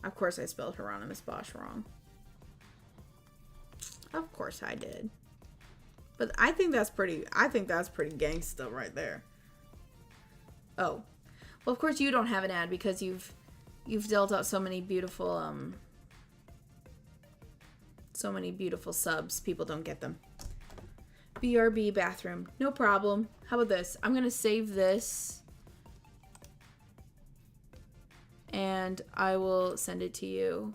[SPEAKER 1] Of course I spelled Hieronymus Bosch wrong. Of course I did. But I think that's pretty gangsta right there. Oh. Well, of course you don't have an ad because you've dealt out so many beautiful subs. People don't get them. BRB bathroom. No problem. How about this? I'm going to save this. And I will send it to you.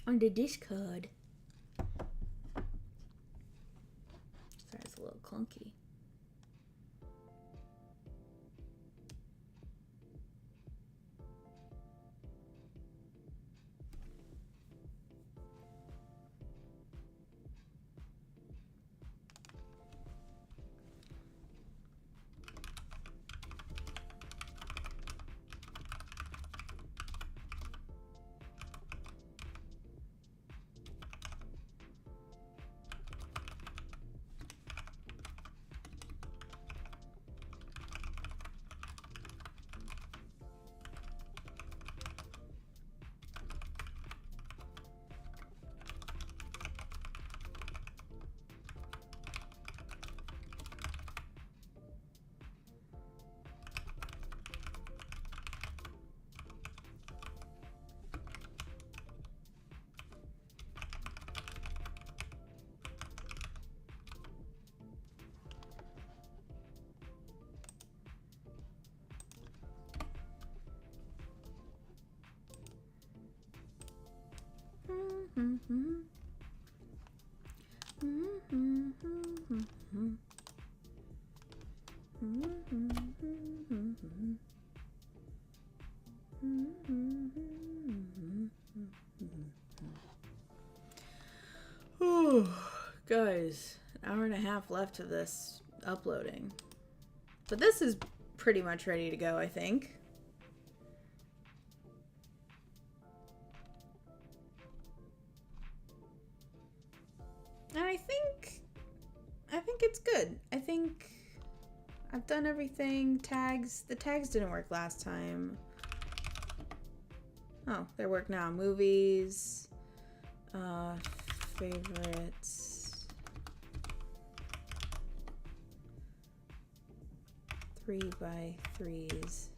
[SPEAKER 1] On the Discord. Sorry, it's a little clunky. Guys, an hour and a half left of this uploading. But this is pretty much ready to go, I think. And I think it's good. I think I've done everything. Tags. The tags didn't work last time. Oh, they work now. Movies. Favorites. 3x3s.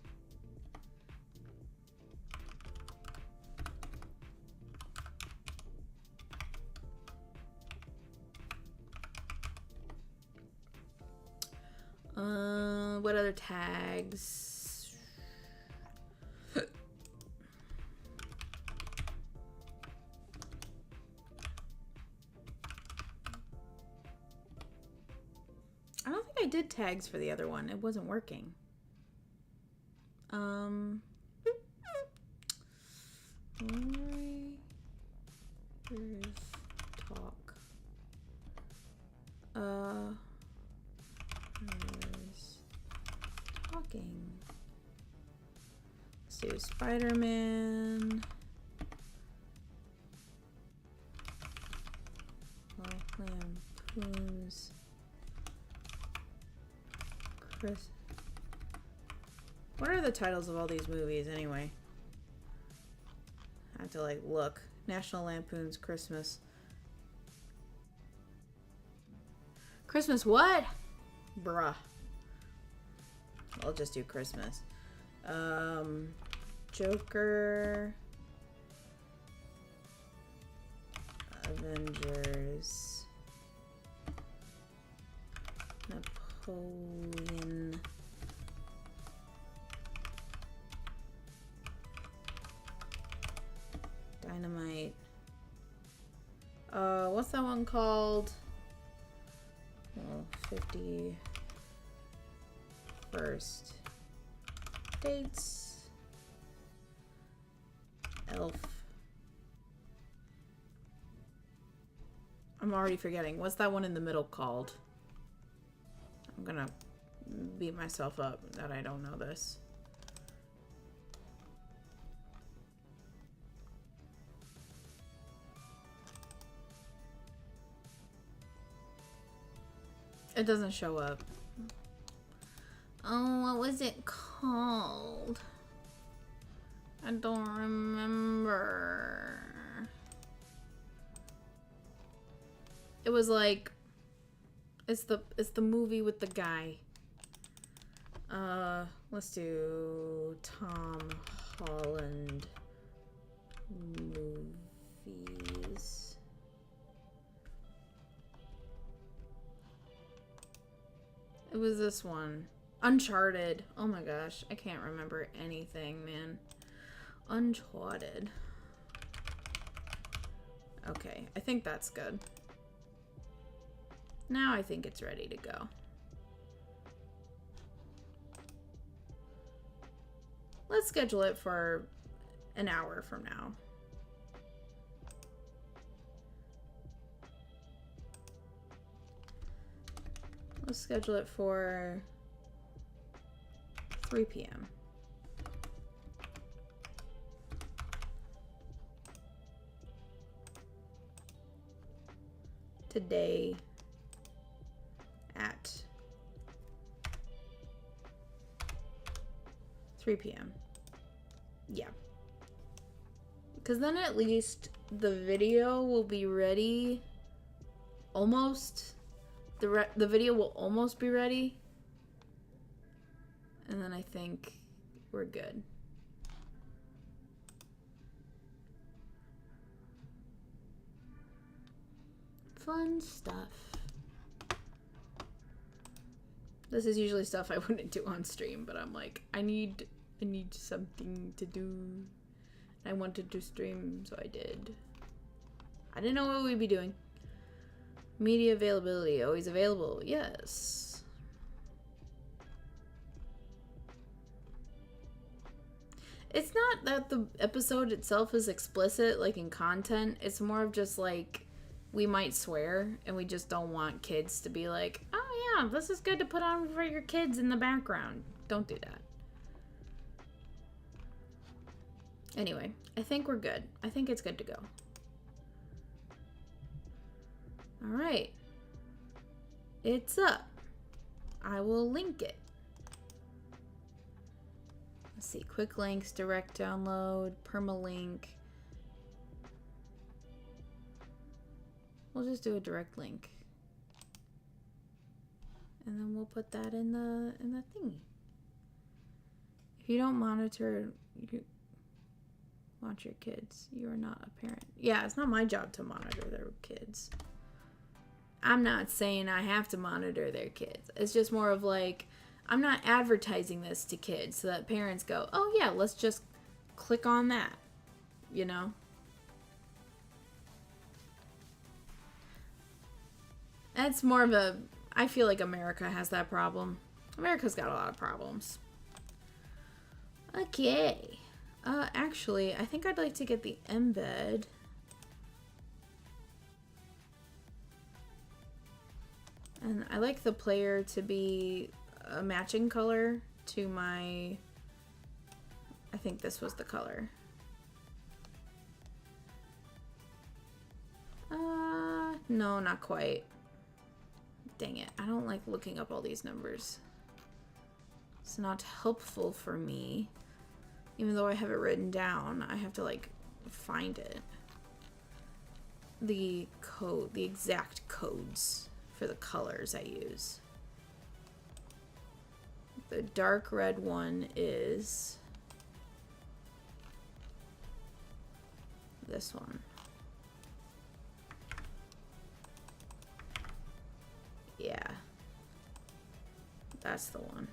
[SPEAKER 1] What other tags? I don't think I did tags for the other one. It wasn't working. Talk. Where's talking? Let's do Spider-Man. Lampoons. Chris. What are the titles of all these movies anyway? I have to like look. National Lampoon's Christmas. Christmas what? Bruh. I'll just do Christmas. Joker. Avengers. Napoleon. Dynamite. What's that one called? Well, 51st dates. Elf. I'm already forgetting. What's that one in the middle called? I'm gonna beat myself up that I don't know this. It doesn't show up. Oh, what was it called? I don't remember. It was like it's the movie with the guy. Let's do Tom Holland movies. It was this one. Uncharted. Oh my gosh, I can't remember anything, man. Uncharted. Okay, I think that's good. Now I think it's ready to go. Let's schedule it for an hour from now. Let's schedule it for 3 p.m. Today at 3 p.m. Yeah. Because then at least the video will be ready almost. The video will almost be ready. And then I think we're good. Fun stuff. This is usually stuff I wouldn't do on stream, but I'm like, I need something to do. I wanted to stream, so I did. I didn't know what we'd be doing. Media availability, always available. Yes. It's not that the episode itself is explicit, like in content. It's more of just like, we might swear, and we just don't want kids to be like, oh yeah, this is good to put on for your kids in the background. Don't do that. Anyway, I think we're good. I think it's good to go. All right. It's up. I will link it. Let's see. Quick links, direct download, permalink. We'll just do a direct link. And then we'll put that in the thingy. If you don't monitor, you watch your kids. You are not a parent. Yeah, it's not my job to monitor their kids. I'm not saying I have to monitor their kids. It's just more of like, I'm not advertising this to kids so that parents go, oh yeah, let's just click on that, you know? That's more of a, I feel like America has that problem. America's got a lot of problems. Okay. Actually, I think I'd like to get the embed. And I like the player to be a matching color to my, I think this was the color. No, not quite. Dang it. I don't like looking up all these numbers. It's not helpful for me. Even though I have it written down, I have to like find it. The code, the exact codes for the colors I use. the dark red one is this one. Yeah. That's the one.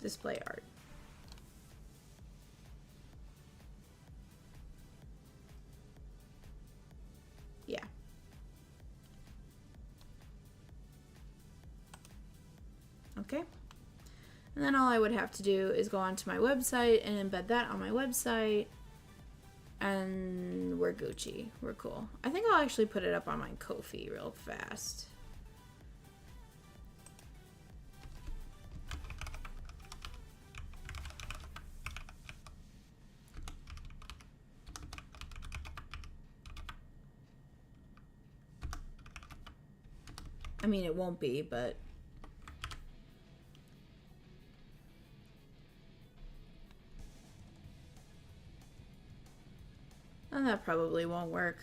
[SPEAKER 1] Display art. Yeah. Okay. And then all I would have to do is go onto my website and embed that on my website. And we're Gucci. We're cool. I think I'll actually put it up on my Ko-fi real fast. I mean, it won't be, but... And that probably won't work.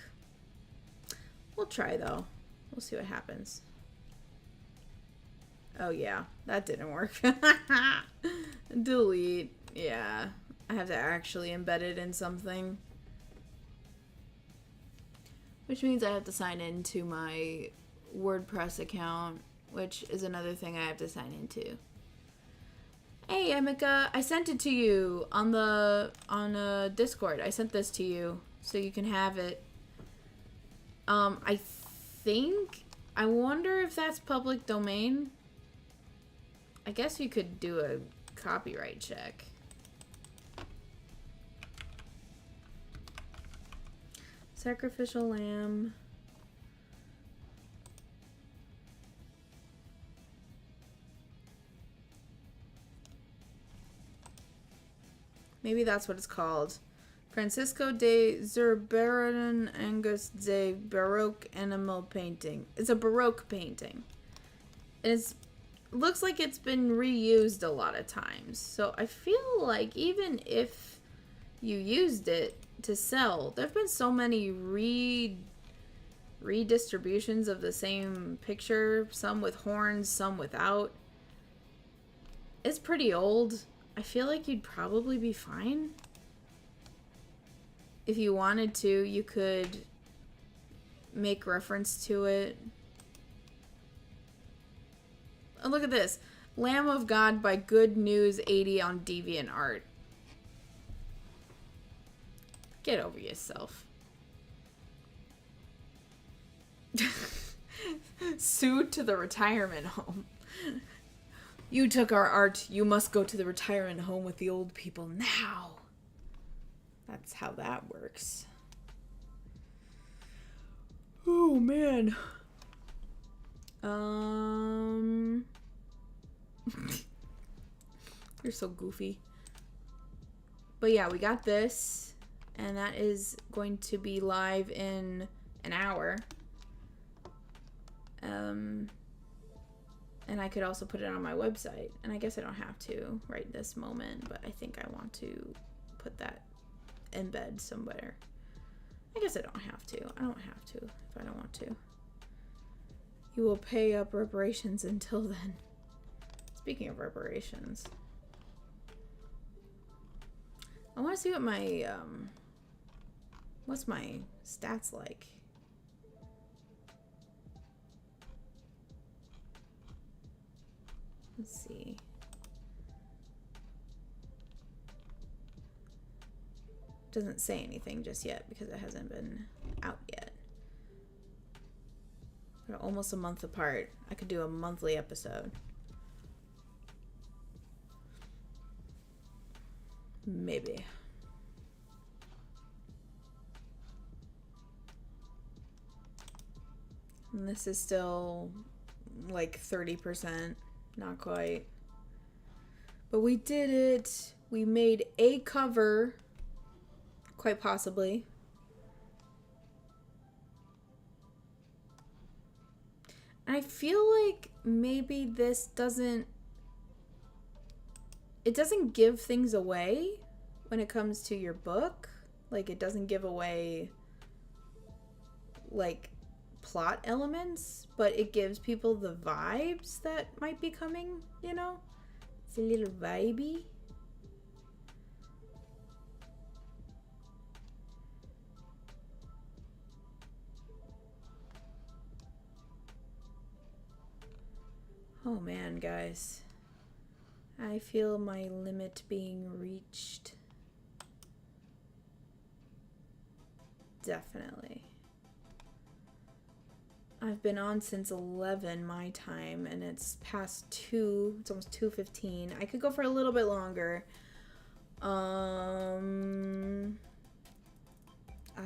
[SPEAKER 1] We'll try, though. We'll see what happens. Oh, yeah. That didn't work. Delete. Yeah. I have to actually embed it in something. Which means I have to sign into my WordPress account, which is another thing I have to sign into. Hey, Emika, I sent it to you on Discord. I sent this to you so you can have it. I wonder if that's public domain. I guess you could do a copyright check. Sacrificial lamb. Maybe that's what it's called. Francisco de Zurbarán Angus de Baroque Animal Painting. It's a Baroque painting. It looks like it's been reused a lot of times. So I feel like even if you used it to sell, there have been so many redistributions of the same picture. Some with horns, some without. It's pretty old. I feel like you'd probably be fine. If you wanted to, you could make reference to it. Oh, look at this. Lamb of God by Good News 80 on DeviantArt. Get over yourself. Sued to the retirement home. You took our art. You must go to the retirement home with the old people now. That's how that works. Oh, man. You're so goofy. But yeah, we got this. And that is going to be live in an hour. And I could also put it on my website. And I guess I don't have to right this moment, but I think I want to put that embed somewhere. I guess I don't have to. I don't have to if I don't want to. You will pay up reparations until then. Speaking of reparations, I want to see what my what's my stats like. Let's see. Doesn't say anything just yet because it hasn't been out yet. They're almost a month apart. I could do a monthly episode. Maybe. And this is still like 30%. Not quite. But we did it. We made a cover. Quite possibly. And I feel like maybe this doesn't... It doesn't give things away when it comes to your book. Like, it doesn't give away like plot elements, but it gives people the vibes that might be coming, you know? It's a little vibey. Oh man, guys. I feel my limit being reached. Definitely. I've been on since 11 my time, and it's past 2. It's almost 2:15. I could go for a little bit longer. I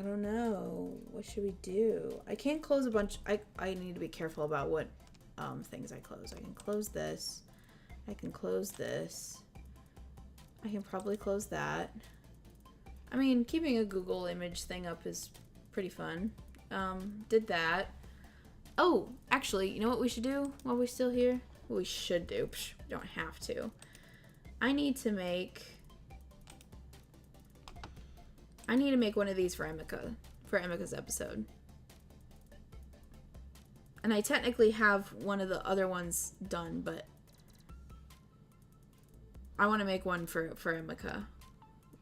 [SPEAKER 1] don't know. What should we do? I can't close a bunch. I need to be careful about what things I close. I can close this. I can close this. I can probably close that. I mean, keeping a Google image thing up is pretty fun. Did that. Oh, actually, you know what we should do while we're still here? What we should do. Psh, we don't have to. I need to make one of these for Emika's episode. And I technically have one of the other ones done, but I want to make one for Emika.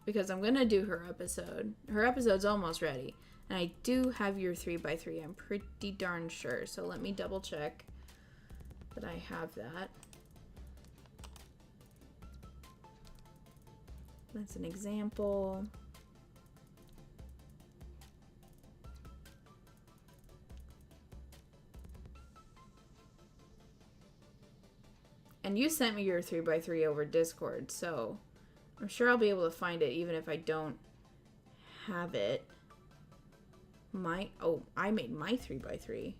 [SPEAKER 1] Because I'm going to do her episode. Her episode's almost ready. And I do have your 3x3. I'm pretty darn sure. So let me double check that I have that. That's an example. And you sent me your 3x3 over Discord, so I'm sure I'll be able to find it even if I don't have it. I made my 3x3.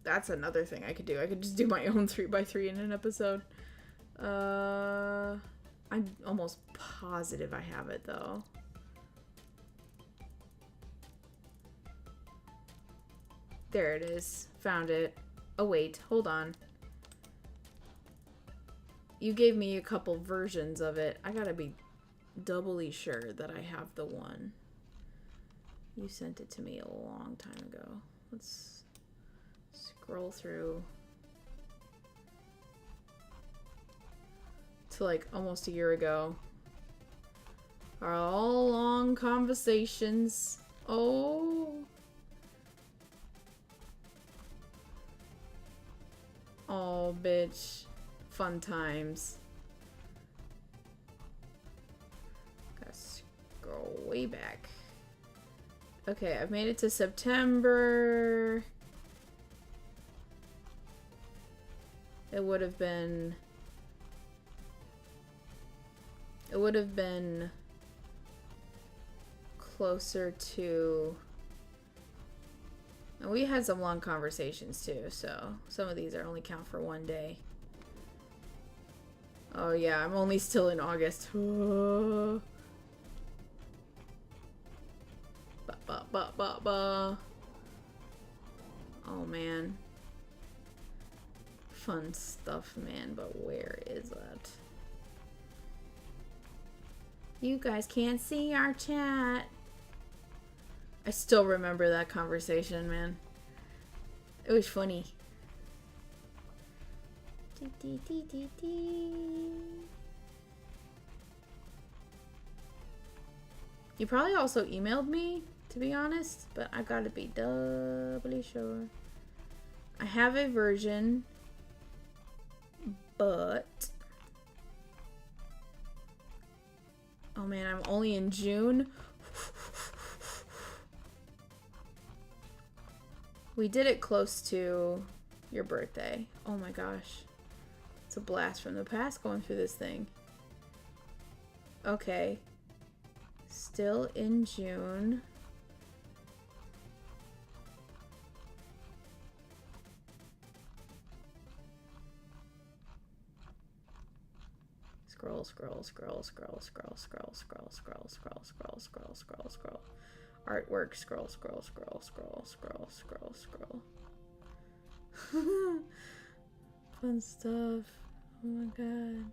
[SPEAKER 1] That's another thing I could do. I could just do my own 3x3 in an episode. I'm almost positive I have it though. There it is. Found it. Oh wait, hold on. You gave me a couple versions of it. I gotta be doubly sure that I have the one. You sent it to me a long time ago. Let's scroll through to like almost a year ago. Our all long conversations. Oh. Oh, bitch. Fun times. Gotta scroll way back. Okay, I've made it to September. It would have been closer to, and we had some long conversations too, so some of these are only count for one day. Oh yeah, I'm only still in August. Oh man. Fun stuff, man, but where is that? You guys can't see our chat. I still remember that conversation, man. It was funny. You probably also emailed me, to be honest, but I gotta be doubly sure. I have a version, but oh man, I'm only in June. We did it close to your birthday. Oh my gosh. It's a blast from the past going through this thing. Okay. Still in June. Scroll, scroll, scroll, scroll, scroll, scroll, scroll, scroll, scroll, scroll, scroll, scroll, scroll. Artwork, scroll, scroll, scroll, scroll, scroll, scroll, scroll. Fun stuff. Oh my god.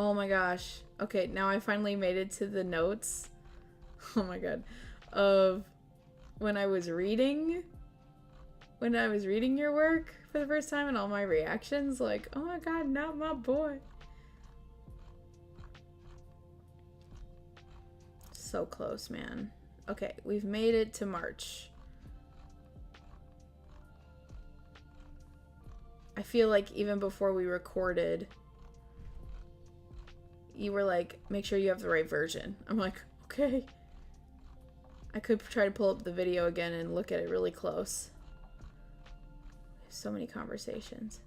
[SPEAKER 1] Oh my gosh. Okay, now I finally made it to the notes. Oh my god. Of when I was reading your work for the first time and all my reactions, like, oh my god, not my boy. So close, man. Okay, we've made it to March. I feel like even before we recorded, you were like, make sure you have the right version. I'm like, okay. I could try to pull up the video again and look at it really close. So many conversations.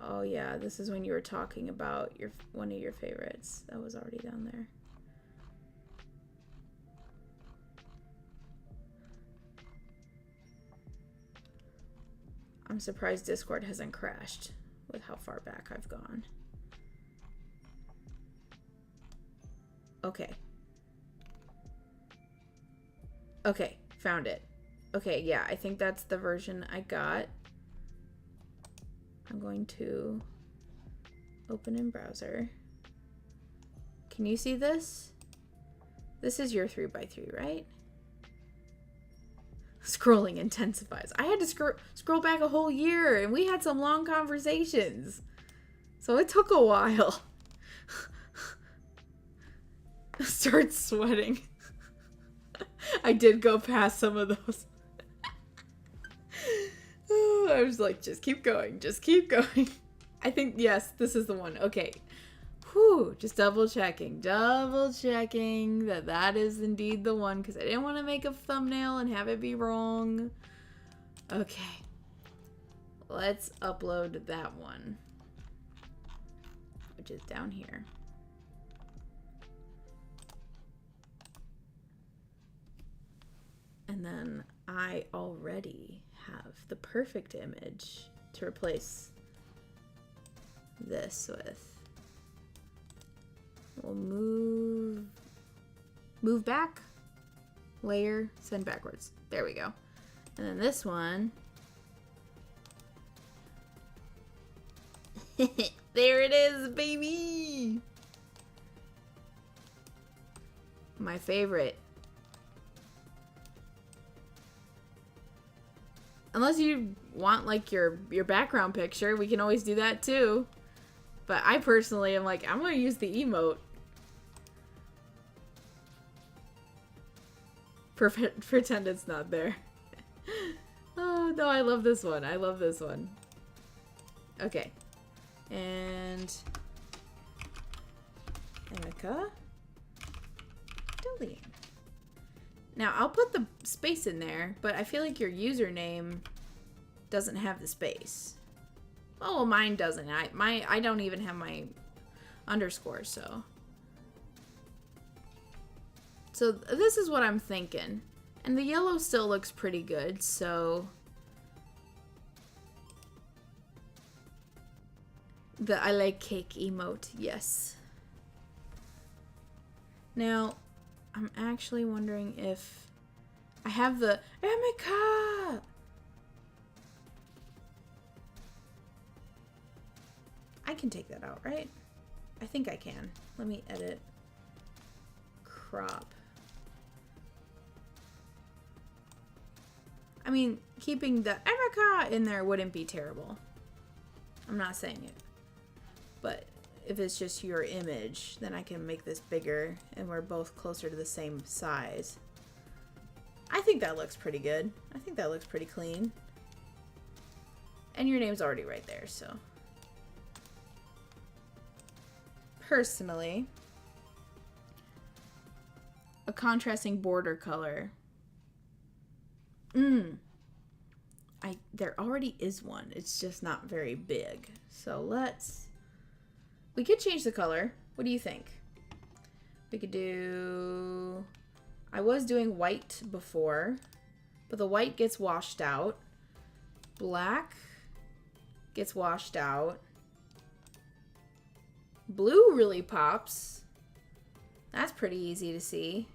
[SPEAKER 1] Oh yeah, this is when you were talking about one of your favorites. That was already down there. I'm surprised Discord hasn't crashed with how far back I've gone. Okay. Okay, found it. Okay, yeah, I think that's the version I got. I'm going to open in browser. Can you see this? This is your 3x3, right? Scrolling intensifies. I had to scroll back a whole year, and we had some long conversations. So it took a while. Start sweating. I did go past some of those. I was like, just keep going. Just keep going. I think, yes, this is the one. Okay. Whew. Just double checking that that is indeed the one, because I didn't want to make a thumbnail and have it be wrong. Okay. Let's upload that one, which is down here. And then I already have the perfect image to replace this with. We'll move back, layer, send backwards. There we go. And then this one. There it is, baby! My favorite. Unless you want, like, your background picture, we can always do that too. But I personally am like, I'm gonna use the emote. Pretend it's not there. Oh, no, I love this one. I love this one. Okay. And Emika. Deleting. Now, I'll put the space in there, but I feel like your username doesn't have the space. Oh, well, mine doesn't. I don't even have my underscore, so. So this is what I'm thinking. And the yellow still looks pretty good, so. The I like cake emote, yes. Now, I'm actually wondering if I have the Emika. I can take that out, right? I think I can. Let me edit. Crop. I mean, keeping the Emika in there wouldn't be terrible. I'm not saying it. But if it's just your image, then I can make this bigger and we're both closer to the same size. I think that looks pretty good. I think that looks pretty clean. And your name's already right there, so. Personally, a contrasting border color. There already is one. It's just not very big. So we could change the color. What do you think? We could do, I was doing white before, but the white gets washed out. Black gets washed out. Blue really pops. That's pretty easy to see.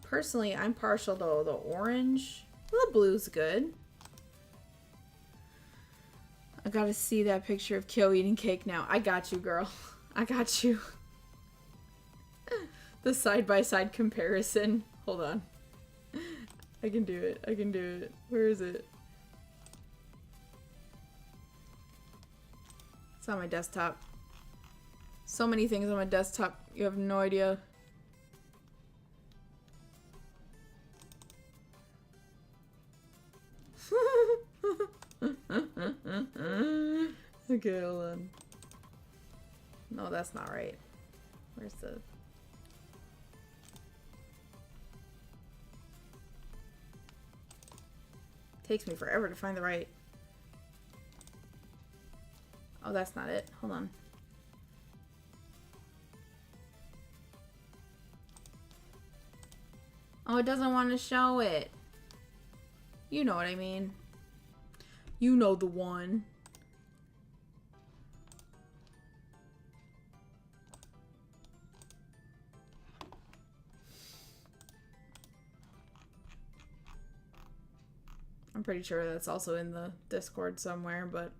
[SPEAKER 1] Personally, I'm partial to the orange. Well, the blue's good. I gotta see that picture of Kyo eating cake now. I got you, girl. I got you. The side-by-side comparison. Hold on. I can do it. I can do it. Where is it? It's on my desktop. So many things on my desktop. You have no idea. Okay, hold on. No, that's not right. Where's the... Takes me forever to find the right... Oh, that's not it. Hold on. Oh, it doesn't want to show it. You know what I mean. You know the one. I'm pretty sure that's also in the Discord somewhere, but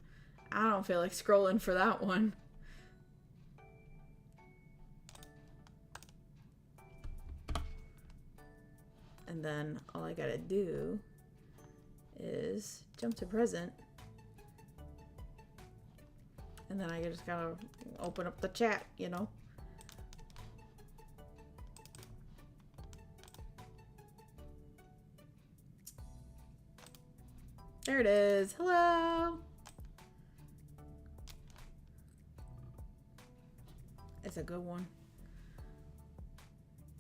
[SPEAKER 1] I don't feel like scrolling for that one. And then all I gotta do is jump to present. And then I just gotta open up the chat, you know? There it is. Hello! It's a good one.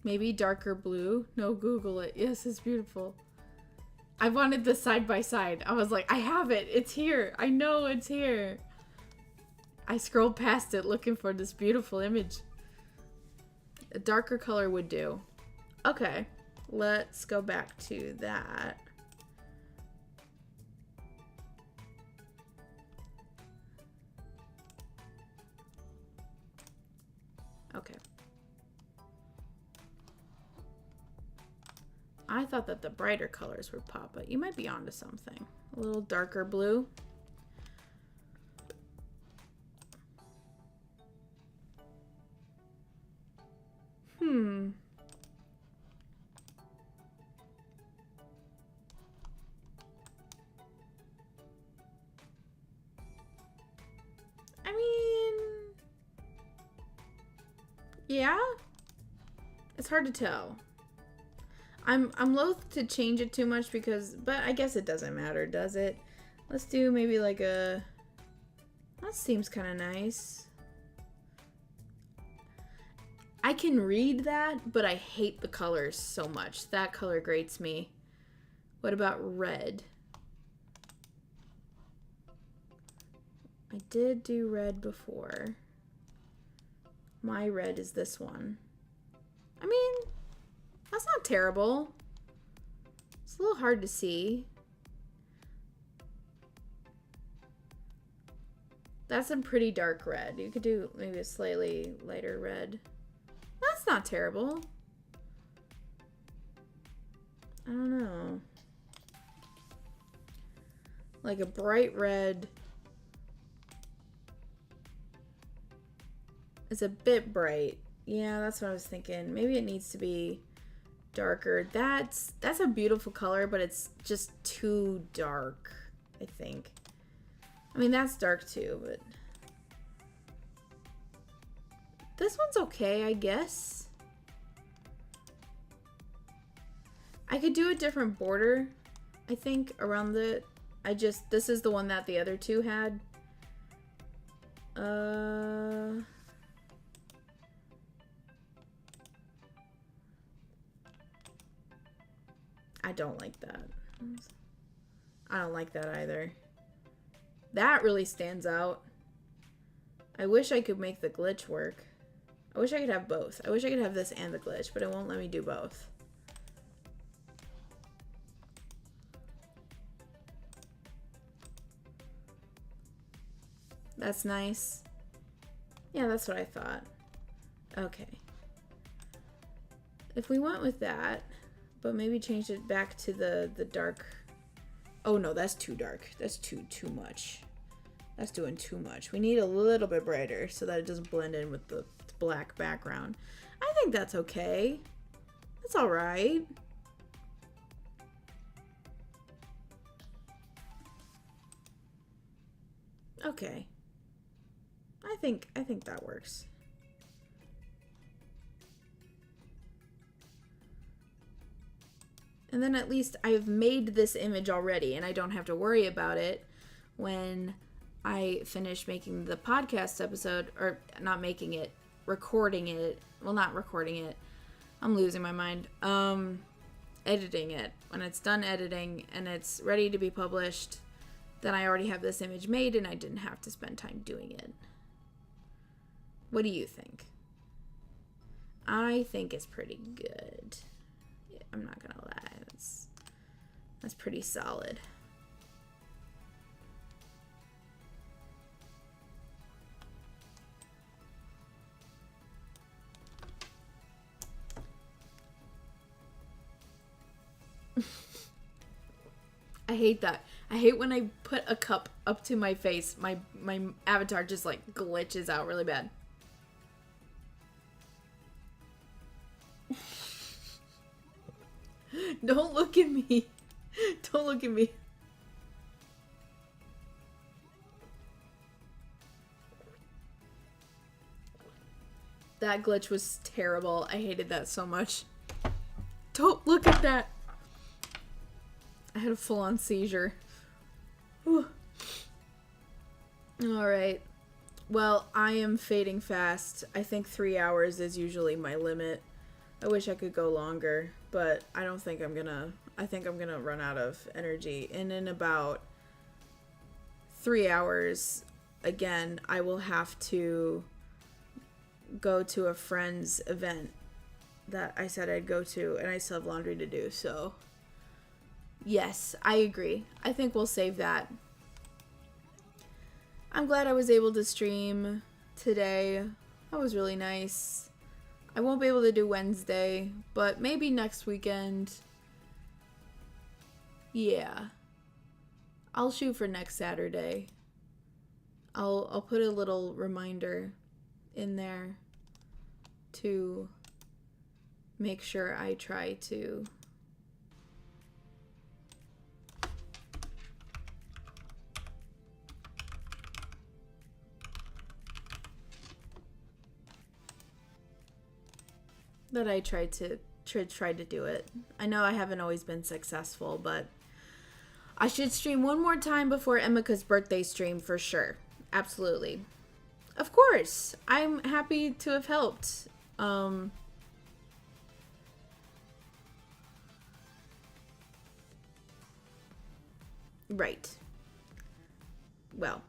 [SPEAKER 1] Maybe darker blue? No, Google it. Yes, it's beautiful. I wanted this side by side. I was like, I have it. It's here. I know it's here. I scrolled past it looking for this beautiful image. A darker color would do. Okay, let's go back to that. Okay. I thought that the brighter colors would pop, but you might be onto something. A little darker blue. I mean, yeah, it's hard to tell. I'm loath to change it too much because, but I guess it doesn't matter, does it? Let's do maybe like a, that seems kind of nice. I can read that, but I hate the colors so much. That color grates me. What about red? I did do red before. My red is this one. I mean, that's not terrible. It's a little hard to see. That's a pretty dark red. You could do maybe a slightly lighter red. That's not terrible. I don't know. Like a bright red is a bit bright. Yeah, that's what I was thinking. Maybe it needs to be darker. That's a beautiful color, but it's just too dark, I think. I mean, that's dark too, but this one's okay, I guess. I could do a different border, I think, around the... this is the one that the other two had. I don't like that. I don't like that either. That really stands out. I wish I could make the glitch work. I wish I could have both. I wish I could have this and the glitch, but it won't let me do both. That's nice. Yeah, that's what I thought. Okay. If we went with that, but maybe change it back to the dark... Oh no, that's too dark. That's too much. That's doing too much. We need a little bit brighter so that it doesn't blend in with the black background. I think that's okay. That's all right. Okay. I think that works. And then at least I've made this image already and I don't have to worry about it when I finish making the podcast episode, or not making it, recording it. Well, not recording it. I'm losing my mind. Editing it. When it's done editing and it's ready to be published, then I already have this image made and I didn't have to spend time doing it. What do you think? I think it's pretty good. Yeah, I'm not gonna lie. That's pretty solid. I hate that. I hate when I put a cup up to my face. My avatar just like glitches out really bad. Don't look at me. Don't look at me. That glitch was terrible. I hated that so much. Don't look at that. I had a full-on seizure. Alright. Well, I am fading fast. I think 3 hours is usually my limit. I wish I could go longer, but I don't think I'm gonna... I think I'm gonna run out of energy. And in about 3 hours, again, I will have to go to a friend's event that I said I'd go to, and I still have laundry to do, so... Yes, I agree. I think we'll save that. I'm glad I was able to stream today. That was really nice. I won't be able to do Wednesday, but maybe next weekend. Yeah. I'll shoot for next Saturday. I'll put a little reminder in there to make sure I try to try to do it. I know I haven't always been successful, but I should stream one more time before Emika's birthday stream for sure. Absolutely. Of course. I'm happy to have helped. Right. Well,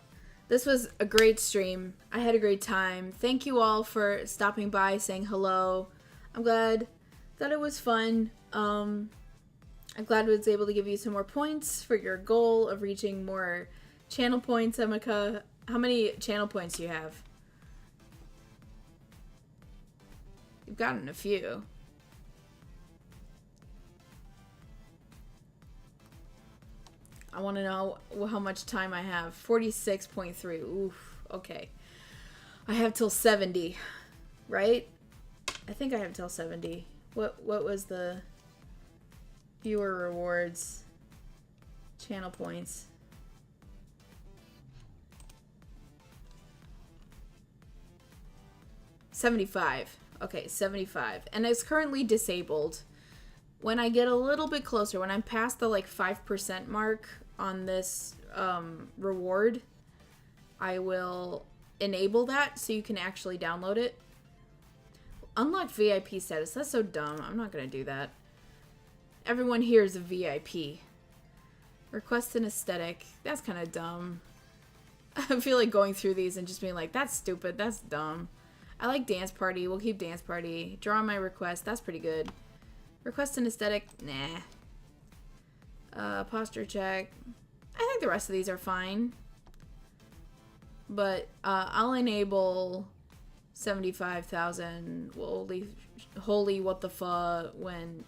[SPEAKER 1] this was a great stream. I had a great time. Thank you all for stopping by, saying hello. I'm glad that it was fun. I'm glad I was able to give you some more points for your goal of reaching more channel points, Emika. How many channel points do you have? You've gotten a few. I want to know how much time I have. 46.3. Oof. Okay. I have till 70, right? I think I have till 70. What was the viewer rewards? Channel points. 75. Okay, 75. And it's currently disabled. When I get a little bit closer, when I'm past the like 5% mark on this reward, I will enable that so you can actually download it. Unlock VIP status. That's so dumb. I'm not going to do that. Everyone here is a VIP. Request an aesthetic. That's kind of dumb. I feel like going through these and just being like, that's stupid. That's dumb. I like dance party. We'll keep dance party. Draw my request. That's pretty good. Request an aesthetic. Nah. Posture check. I think the rest of these are fine. But I'll enable 75,000. Holy what the fuck when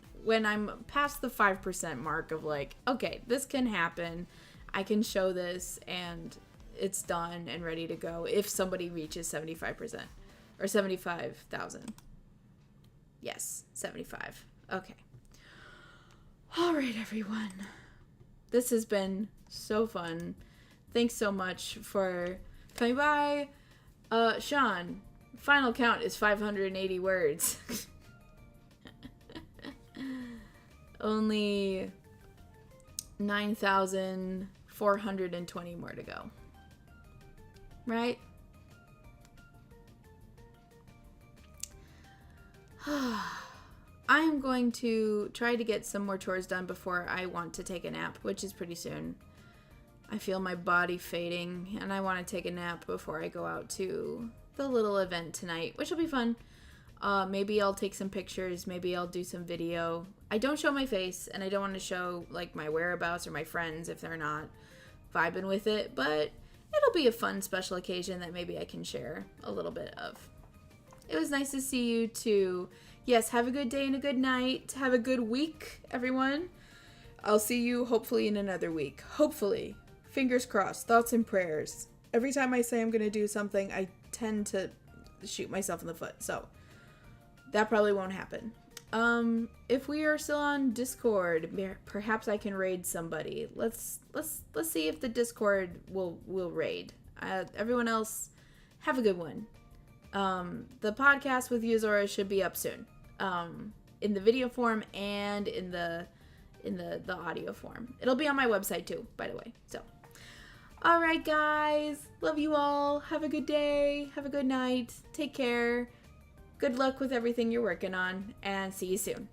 [SPEAKER 1] I'm past the 5% mark of like, okay, this can happen. I can show this and it's done and ready to go if somebody reaches 75%. Or 75,000. Yes, 75. Okay. All right, everyone. This has been so fun. Thanks so much for coming by. Sean, final count is 580 words. Only 9,420 more to go. Right? I'm going to try to get some more chores done before I want to take a nap, which is pretty soon. I feel my body fading, and I want to take a nap before I go out to the little event tonight, which will be fun. Maybe I'll take some pictures. Maybe I'll do some video. I don't show my face, and I don't want to show like my whereabouts or my friends if they're not vibing with it, but it'll be a fun special occasion that maybe I can share a little bit of. It was nice to see you too. Yes, have a good day and a good night. Have a good week, everyone. I'll see you hopefully in another week. Hopefully. Fingers crossed. Thoughts and prayers. Every time I say I'm going to do something, I tend to shoot myself in the foot. So that probably won't happen. If we are still on Discord, perhaps I can raid somebody. Let's see if the Discord will raid. Everyone else, have a good one. The podcast with Yuzora should be up soon. In the video form and in the audio form. It'll be on my website too, by the way. So, all right, guys. Love you all. Have a good day. Have a good night. Take care. Good luck with everything you're working on, and see you soon.